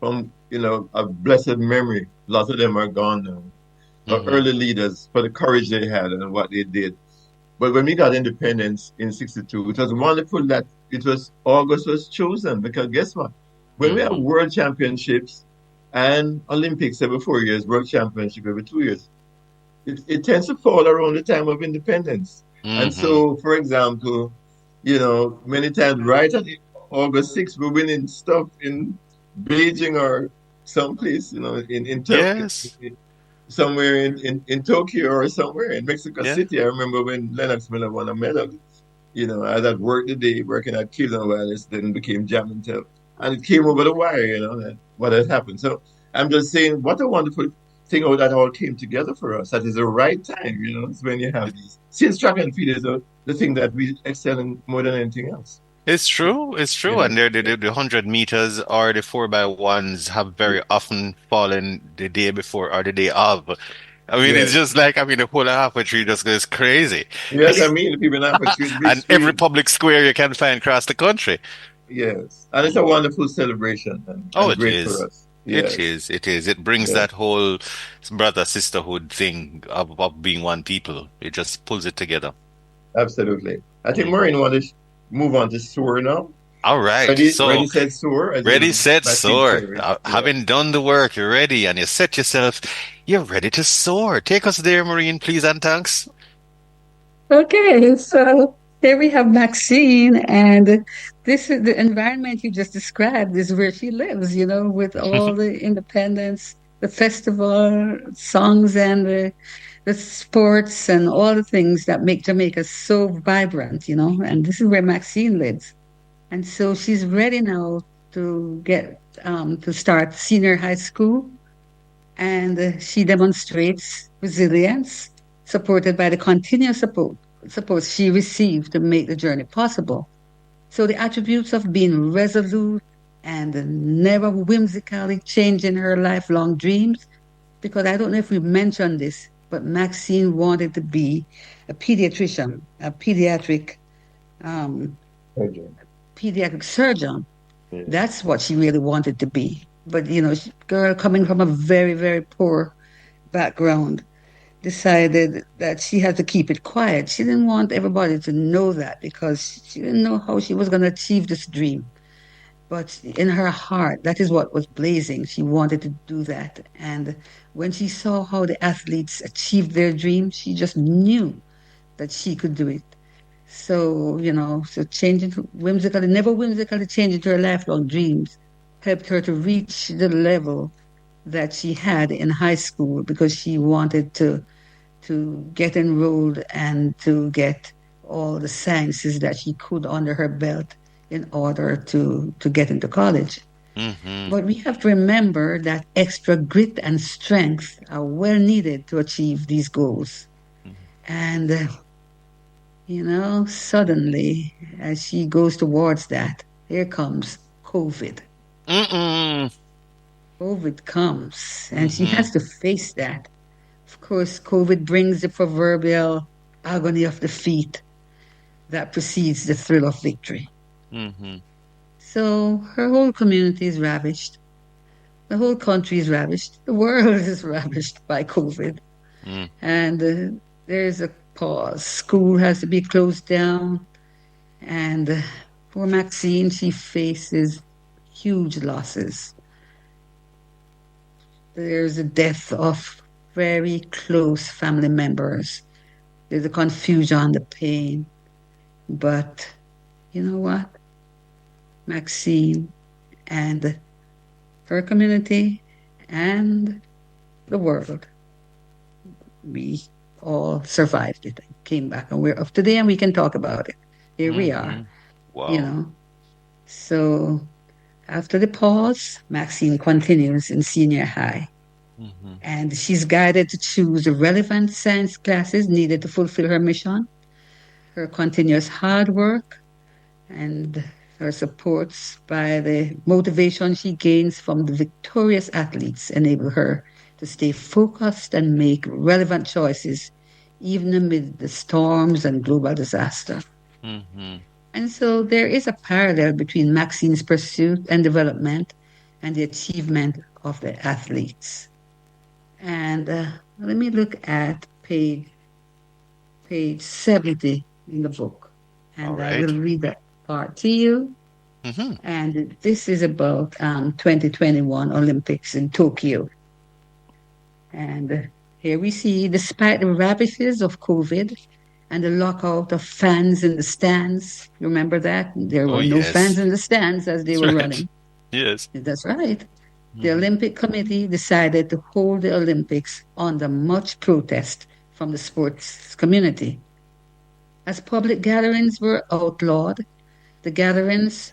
from a blessed memory, lots of them are gone now. Our Mm-hmm. early leaders for the courage they had and what they did. But when we got independence in 62, it was wonderful that it was August was chosen because guess what? When we have Mm-hmm. world championships and Olympics every 4 years, world championship every 2 years, it tends to fall around the time of independence. And Mm-hmm. so, for example, many times right at August 6th, we're winning stuff in Beijing or someplace, Yes. somewhere in Tokyo or somewhere in Mexico Yeah. City. I remember when Lennox Miller won a medal. I was at work the day working at Cleveland Wireless, then became Jam and Tell. And it came over the wire, that what had happened. So I'm just saying, what a wonderful thing how that all came together for us. That is the right time, it's when you have these. Since track and field is the thing that we excel in more than anything else. It's true. It's true. Yeah. And the 100 meters or the 4x1s have very often fallen the day before or the day of. I mean, it's Yes. just like, I mean, the whole halfway tree just goes crazy. Yes, I mean, the people in Africa street, big And every screen. public square you can find across the country. Yes. And it's a Mhm. wonderful celebration Oh, and it great for is. us. It Yes. is. It is. It brings Yes. that whole brother sisterhood thing of being one people. It just pulls it together. Absolutely. I think Mhm. Maureen want to move on to Soar now. All right. Ready, So, set, Soar, as ready, in set, Maxine soar. story. Yeah. Having done the work, you're ready, and you set yourself, you're ready to soar. Take us there, Maureen, please, and thanks. Okay, so here we have Maxine, and this is the environment you just described is where she lives, with all the independence, the festival songs, and the sports and all the things that make Jamaica so vibrant, and this is where Maxine lives. And so she's ready now to start senior high school, and she demonstrates resilience, supported by the continuous support she received to make the journey possible. So the attributes of being resolute and never whimsically changing her lifelong dreams, because I don't know if we mentioned this, but Maxine wanted to be a pediatrician, a um, Okay. pediatric surgeon. Yes. That's what she really wanted to be. But girl coming from a very, very poor background decided that she had to keep it quiet. She didn't want everybody to know that because she didn't know how she was going to achieve this dream. But in her heart, that is what was blazing. She wanted to do that. And when she saw how the athletes achieved their dreams, she just knew that she could do it. So, so changing whimsically, never whimsically changing her lifelong dreams helped her to reach the level that she had in high school because she wanted to get enrolled and to get all the sciences that she could under her belt in order to get into college. Mm-hmm. But we have to remember that extra grit and strength are well needed to achieve these goals. And, suddenly, as she goes towards that, here comes COVID. Mm-mm. COVID comes, and she Mm-hmm. has to face that. Of course, COVID brings the proverbial agony of defeat that precedes the thrill of victory. Mm-hmm. So her whole community is ravished. The whole country is ravished. The world is ravished by COVID. Mm. And there's a pause. School has to be closed down. And poor Maxine, she faces huge losses. There's the death of very close family members. There's the confusion, the pain. But you know what? Maxine and her community and the world, we all survived it and came back. And we're up today and we can talk about it. Here we are, Mm-hmm. you Wow. know. So after the pause, Maxine continues in senior high. Mm-hmm. And she's guided to choose the relevant science classes needed to fulfill her mission. Her continuous hard work and her supports by the motivation she gains from the victorious athletes enable her to stay focused and make relevant choices even amid the storms and global disaster. Mm-hmm. And so there is a parallel between Maxine's pursuit and development and the achievement of the athletes. And let me look at page 70 in the book, All and I will right. read that part to you. Mm-hmm. And this is about 2021 Olympics in Tokyo. And here we see, despite the ravages of COVID and the lockout of fans in the stands, you remember that? There Oh, were no fans yes. in the stands as they That's were right. running. Yes. That's right. The Mm-hmm. Olympic Committee decided to hold the Olympics under much protest from the sports community. As public gatherings were outlawed, the gatherings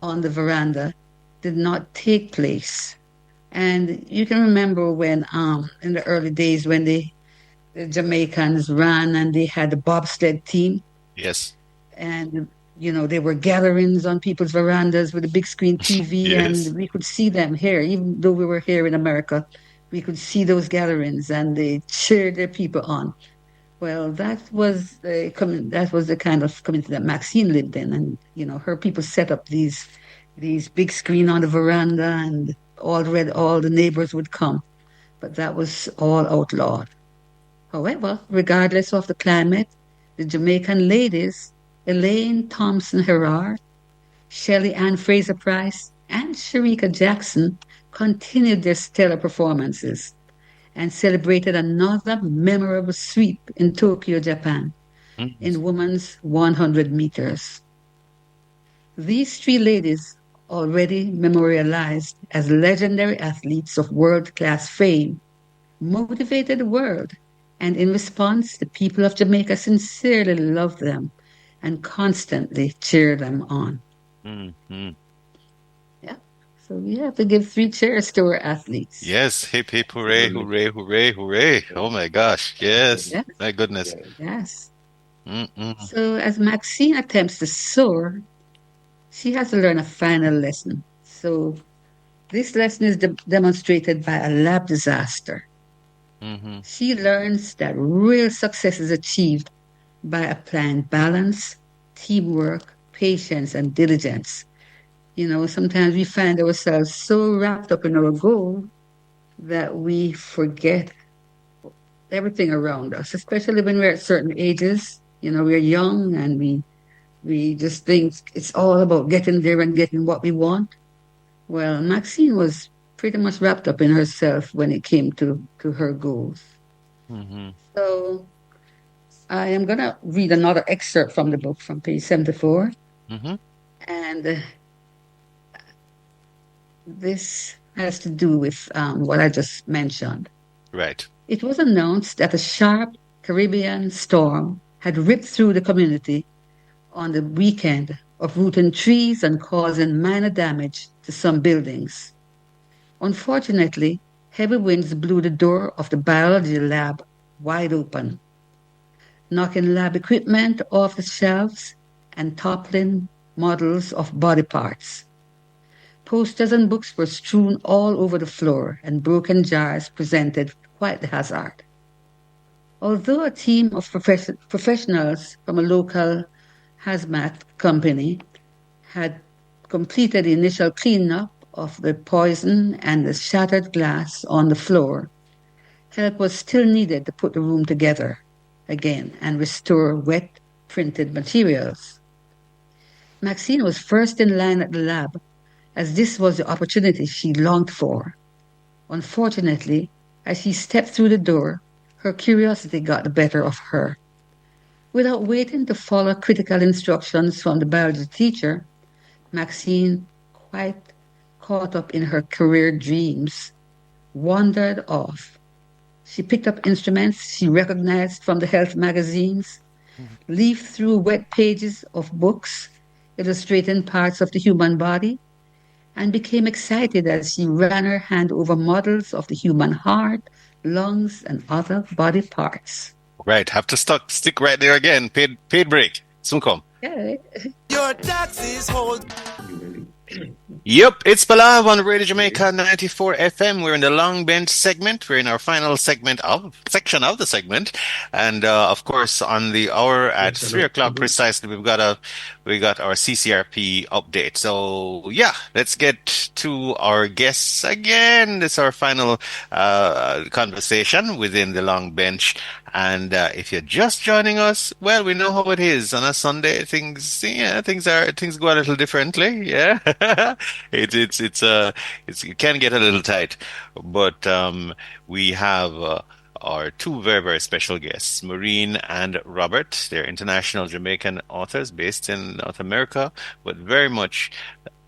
on the veranda did not take place. And you can remember when, in the early days, when the Jamaicans ran and they had the bobsled team, Yes. and there were gatherings on people's verandas with a big screen TV, Yes. and we could see them here, even though we were here in America. We could see those gatherings, and they cheered their people on. Well, that was the kind of community that Maxine lived in, and her people set up these big screen on the veranda, and all the neighbors would come. But that was all outlawed. However, regardless of the climate, the Jamaican ladies, Elaine Thompson Herrard, Shelley Ann Fraser Price, and Sharika Jackson, continued their stellar performances and celebrated another memorable sweep in Tokyo, Japan, Mm-hmm. in women's 100 meters. These three ladies, already memorialized as legendary athletes of world class fame, motivated the world And in response, the people of Jamaica sincerely loved them and constantly cheered them on. Mm-hmm. Yeah. So we have to give three cheers to our athletes. Yes, hip hip hooray, Absolutely. hooray, hooray, hooray. Oh my gosh. Yes. Yes. My goodness. Yes. Mm-mm. So as Maxine attempts to soar, she has to learn a final lesson. So this lesson is demonstrated by a lab disaster. Mm-hmm. She learns that real success is achieved by applying balance, teamwork, patience, and diligence. Sometimes we find ourselves so wrapped up in our goal that we forget everything around us, especially when we're at certain ages. We're young and we just think it's all about getting there and getting what we want. Well, Maxine was pretty much wrapped up in herself when it came to her goals. Mm-hmm. So I am going to read another excerpt from the book from page 74. Mm-hmm. And this has to do with what I just mentioned. Right. It was announced that a sharp Caribbean storm had ripped through the community on the weekend, uprooting trees and causing minor damage to some buildings. Unfortunately, heavy winds blew the door of the biology lab wide open, knocking lab equipment off the shelves and toppling models of body parts. Posters and books were strewn all over the floor, and broken jars presented quite the hazard. Although a team of professionals from a local hazmat company had completed the initial cleanup of the poison and the shattered glass on the floor, help was still needed to put the room together again and restore wet printed materials. Maxine was first in line at the lab, as this was the opportunity she longed for. Unfortunately, as she stepped through the door, her curiosity got the better of her. Without waiting to follow critical instructions from the biology teacher, Maxine, quite caught up in her career dreams, wandered off. She picked up instruments she recognized from the health magazines, leafed through wet pages of books illustrating parts of the human body, and became excited as she ran her hand over models of the human heart, lungs, and other body parts. Right. Have to stick right there again. Paid break. Soon come. Okay. Your taxes hold. Yep, it's Balav on Radio Jamaica 94 FM. We're in the long bench segment. We're in our final section of the segment. And of course, on the hour at 3 o'clock precisely, we got our CCRP update. So yeah, let's get to our guests again. This is our final conversation within the long bench. And if you're just joining us, well, we know how it is on a Sunday. Things go a little differently. Yeah, it can get a little tight, but we have our two very, very special guests, Maureen and Robert. They're international Jamaican authors based in North America, but very much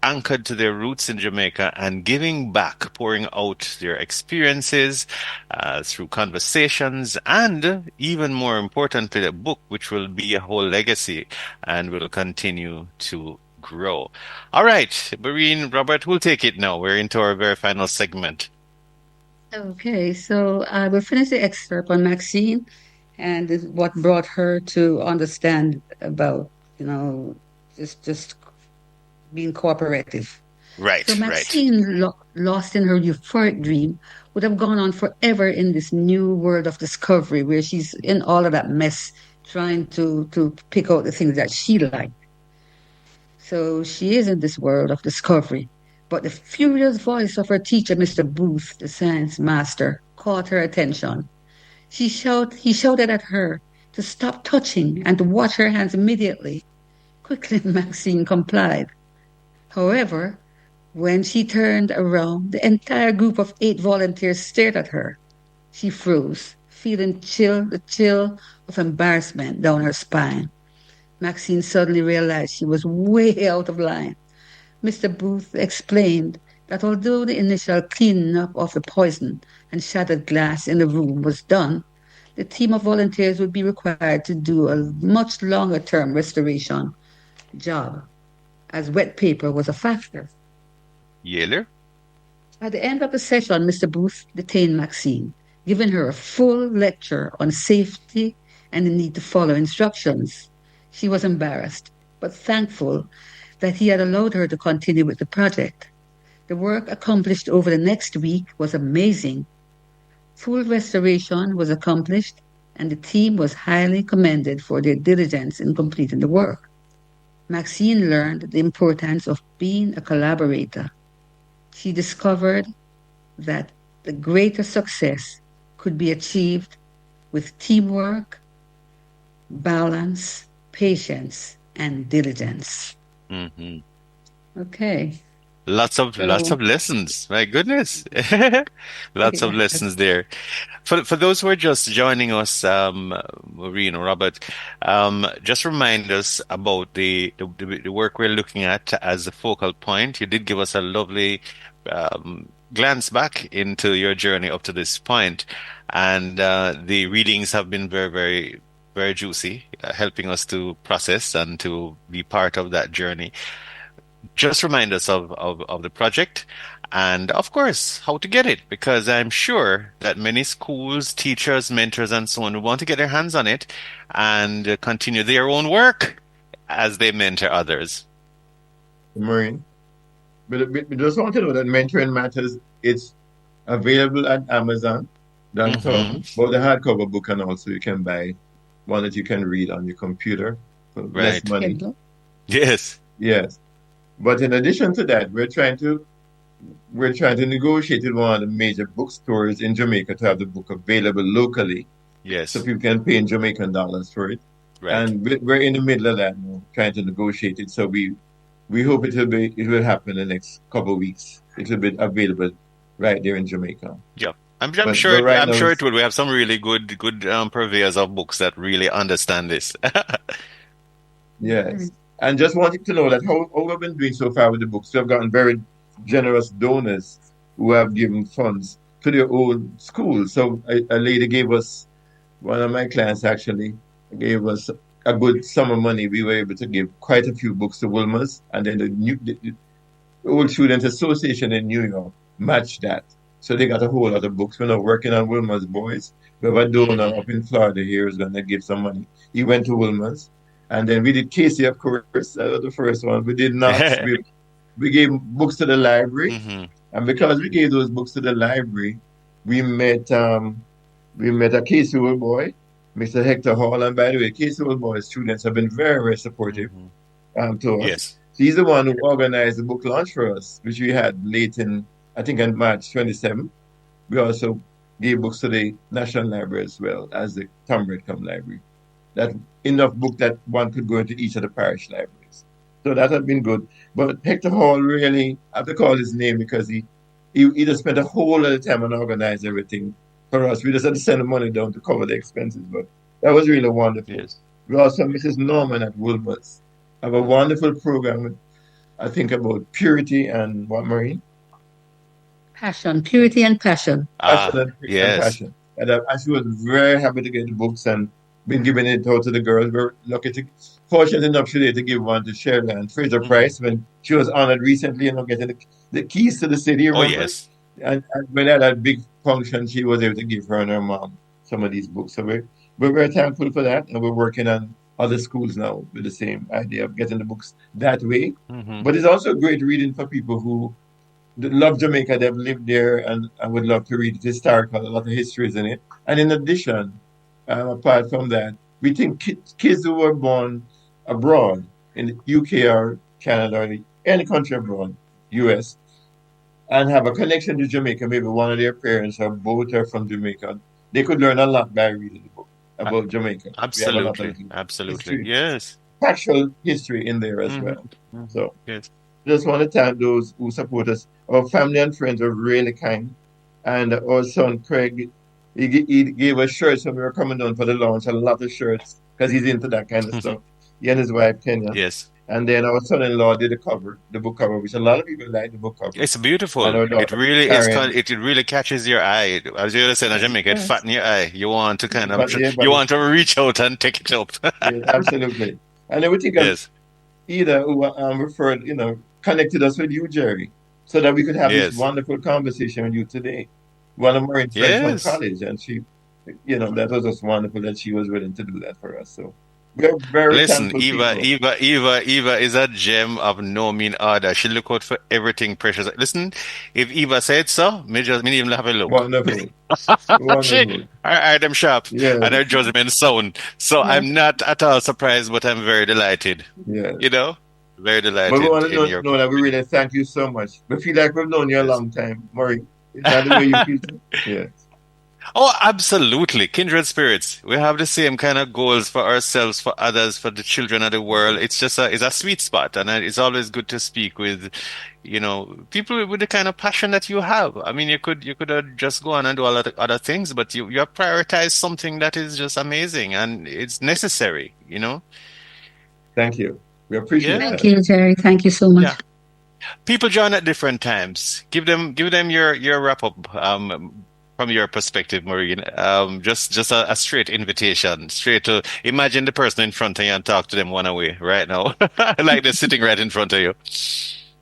anchored to their roots in Jamaica and giving back, pouring out their experiences through conversations and, even more importantly, a book which will be a whole legacy and will continue to grow. All right, Maureen, Robert, we'll take it now. We're into our very final segment. Okay, so I will finish the excerpt on Maxine and what brought her to understand about, just being cooperative. So Right, right. Maxine, lost in her euphoric dream, would have gone on forever in this new world of discovery where she's in all of that mess, trying to pick out the things that she liked. So she is in this world of discovery. But the furious voice of her teacher, Mr. Booth, the science master, caught her attention. He shouted at her to stop touching and to wash her hands immediately. Quickly, Maxine complied. However, when she turned around, the entire group of 8 volunteers stared at her. She froze, feeling the chill of embarrassment down her spine. Maxine suddenly realized she was way out of line. Mr. Booth explained that although the initial cleaning up of the poison and shattered glass in the room was done, the team of volunteers would be required to do a much longer term restoration job, as wet paper was a factor. Yeller? At the end of the session, Mr. Booth detained Maxine, giving her a full lecture on safety and the need to follow instructions. She was embarrassed, but thankful that he had allowed her to continue with the project. The work accomplished over the next week was amazing. Full restoration was accomplished, and the team was highly commended for their diligence in completing the work. Maxine learned the importance of being a collaborator. She discovered that the greater success could be achieved with teamwork, balance, patience, and diligence. Hmm. Okay, Lots so of lessons. My goodness. Lots of yeah, lessons there. For those who are just joining us, Maureen or Robert, just remind us about the work we're looking at as a focal point. You did give us a lovely glance back into your journey up to this point, and the readings have been very juicy, helping us to process and to be part of that journey. Just remind us of the project and, of course, how to get it, because I'm sure that many schools, teachers, mentors, and so on will want to get their hands on it and continue their own work as they mentor others. Maureen. But we just want to know that Mentoring Matters, it's available at Hmm. Amazon.com, but the hardcover book, and also you can buy one that you can read on your computer for less Right. money. Kindle. Yes. Yes. But in addition to that, we're trying to negotiate with one of the major bookstores in Jamaica to have the book available locally, so Yes. people can pay in Jamaican dollars for it. Right. And we're in the middle of that now, trying to negotiate it. So we hope it will happen in the next couple of weeks. It will be available right there in Jamaica. Yeah. I'm But sure right I'm now sure it it's will. We have some really good purveyors of books that really understand this. yes. And just wanted to know that how we've been doing so far with the books. We have gotten very generous donors who have given funds to their own school. So a lady gave us, one of my clients actually gave us a good sum of money. We were able to give quite a few books to Wilmer's, and then the Old Student Association in New York matched that. So they got a whole lot of books. We're now working on Wilmer's Boys. We have a donor Hmm. up in Florida here who's going to give some money. He went to Wilmer's. And then we did Casey, of course. That was the first one. We did Knox. We gave books to the library. Hmm. And because we gave those books to the library, we met we met a Casey Old boy, Mr. Hector Hall. And by the way, Casey Old boy students have been very supportive Hmm. to us. Yes. He's the one who organized the book launch for us, which we had late I think, on March 27th. We also gave books to the National Library as well as the Tom Redcom Library. That enough book that one could go into each of the parish libraries. So that had been good. But Hector Hall really, I have to call his name because he just spent a whole lot of time and organized everything for us. We just had to send the money down to cover the expenses, but that was really wonderful. Yes. We also have Mrs. Norman at Wilbert's. Have a wonderful program, I think, about purity and what, Maureen? Passion, purity and passion. Passion and Yes. passion. And she was very happy to get the books and been giving it out to the girls. We're lucky fortunate enough today to give one to Shirley and Fraser Hmm. Price when she was honored recently, getting the keys to the city, Oh, remember? yes. And when at that big function, she was able to give her and her mom some of these books. So we're very thankful for that. And we're working on other schools now with the same idea of getting the books that way. Hmm. But it's also great reading for people who love Jamaica. They've lived there and would love to read it. Historical, a lot of histories in it. And in addition, apart from that, we think kids who were born abroad in the UK or Canada or any country abroad, US, and have a connection to Jamaica, maybe one of their parents or both are from Jamaica, they could learn a lot by reading the book about Jamaica. We have a lot of Absolutely. Absolutely. history, Yes. factual history in there as Hmm. well. Hmm. So Yes. just want to thank those who support us. Our family and friends are really kind. And our son Craig, he gave us shirts when we were coming down for the launch, a lot of shirts, because he's into that kind of stuff. He and his wife Kenya. Yes. And then our son-in-law did the cover, the book cover, which a lot of people like the book cover. It's And beautiful. our It daughter really is. Karen, It really catches your eye. As you say in Jamaica, it Yes. fatten your eye. You want to kind of, but yeah, you but want to reach out and take it up. yes, absolutely. And then we think of Yes, Ida, who referred, connected us with you, Jerry, so that we could have this yes, wonderful conversation with you today. One of Maureen's friends from yes. college, and she, that was just wonderful that she was willing to do that for us. So we're very Listen, thankful people. Eva is a gem of no mean order. She look out for everything precious. Listen, if Eva said so, me even have a look. Wonderful, She, wonderful. I them sharp and Yes, her judgment sound. So Yes. I'm not at all surprised, but I'm very delighted. yes. You know, very But we delighted want to in your know that we company. really thank you so much. We feel like we've known you a Yes. long time, Maureen. Is that the way you feel too? Yes. Oh, absolutely. Kindred spirits. We have the same kind of goals for ourselves, for others, for the children of the world. It's just it's a sweet spot. And it's always good to speak with, people with the kind of passion that you have. I mean, you could just go on and do a lot of other things, but you have prioritized something that is just amazing and it's necessary. Thank you. We appreciate Yeah. Thank that. you, Jerry. Thank you so much. Yeah. People join at different times. Give them your wrap up from your perspective, Maureen. Just a straight invitation, straight to imagine the person in front of you and talk to them one away right now, like they're sitting right in front of you.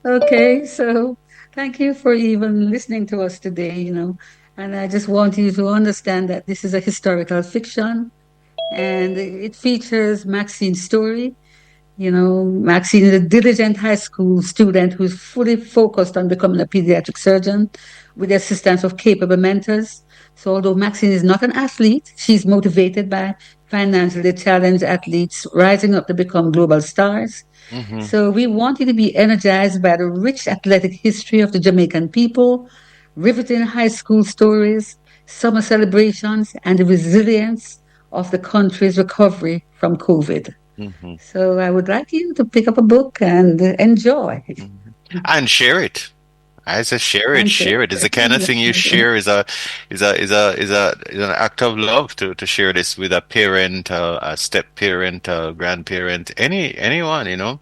Okay, so thank you for even listening to us today. And I just want you to understand that this is a historical fiction and it features Maxine's story. Maxine is a diligent high school student who's fully focused on becoming a pediatric surgeon with the assistance of capable mentors. So, although Maxine is not an athlete, she's motivated by financially challenged athletes rising up to become global stars. Hmm. So, we want you to be energized by the rich athletic history of the Jamaican people, riveting high school stories, summer celebrations, and the resilience of the country's recovery from COVID. Hmm. So I would like you to pick up a book and enjoy Hmm. And share it. I say share it, and share. share it. It's the kind of thing you share is an act of love to share this with a parent, a step parent, a grandparent, anyone.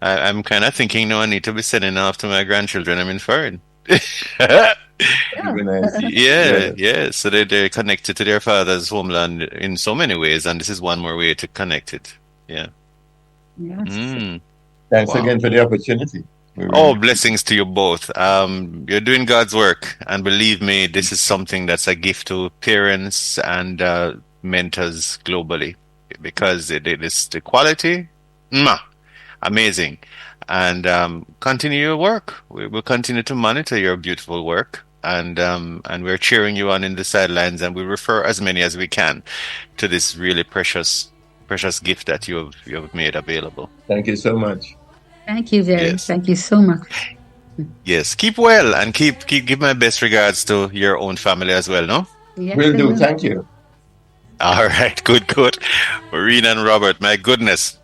I'm kind of thinking, no, I need to be sending off to my grandchildren. I'm inferring. It'd be nice. Yeah, Yes. yeah. So they're connected to their father's homeland in so many ways, and this is one more way to connect it. Yeah. Yes. Mm, Thanks wow. again for the opportunity. We Oh, really appreciate blessings to you both. You're doing God's work, and believe me, this is something that's a gift to parents and mentors globally because it is the quality, mwah, amazing. And continue your work. We will continue to monitor your beautiful work, and we're cheering you on in the sidelines, and we refer as many as we can to this really precious gift that you have made available. Thank you so much. Thank you, Jerry. Yes. Thank you so much. Yes, keep well and keep give my best regards to your own family as well, no? Yes, Will I do. will. Thank you. All right, good. Maureen and Robert, my goodness.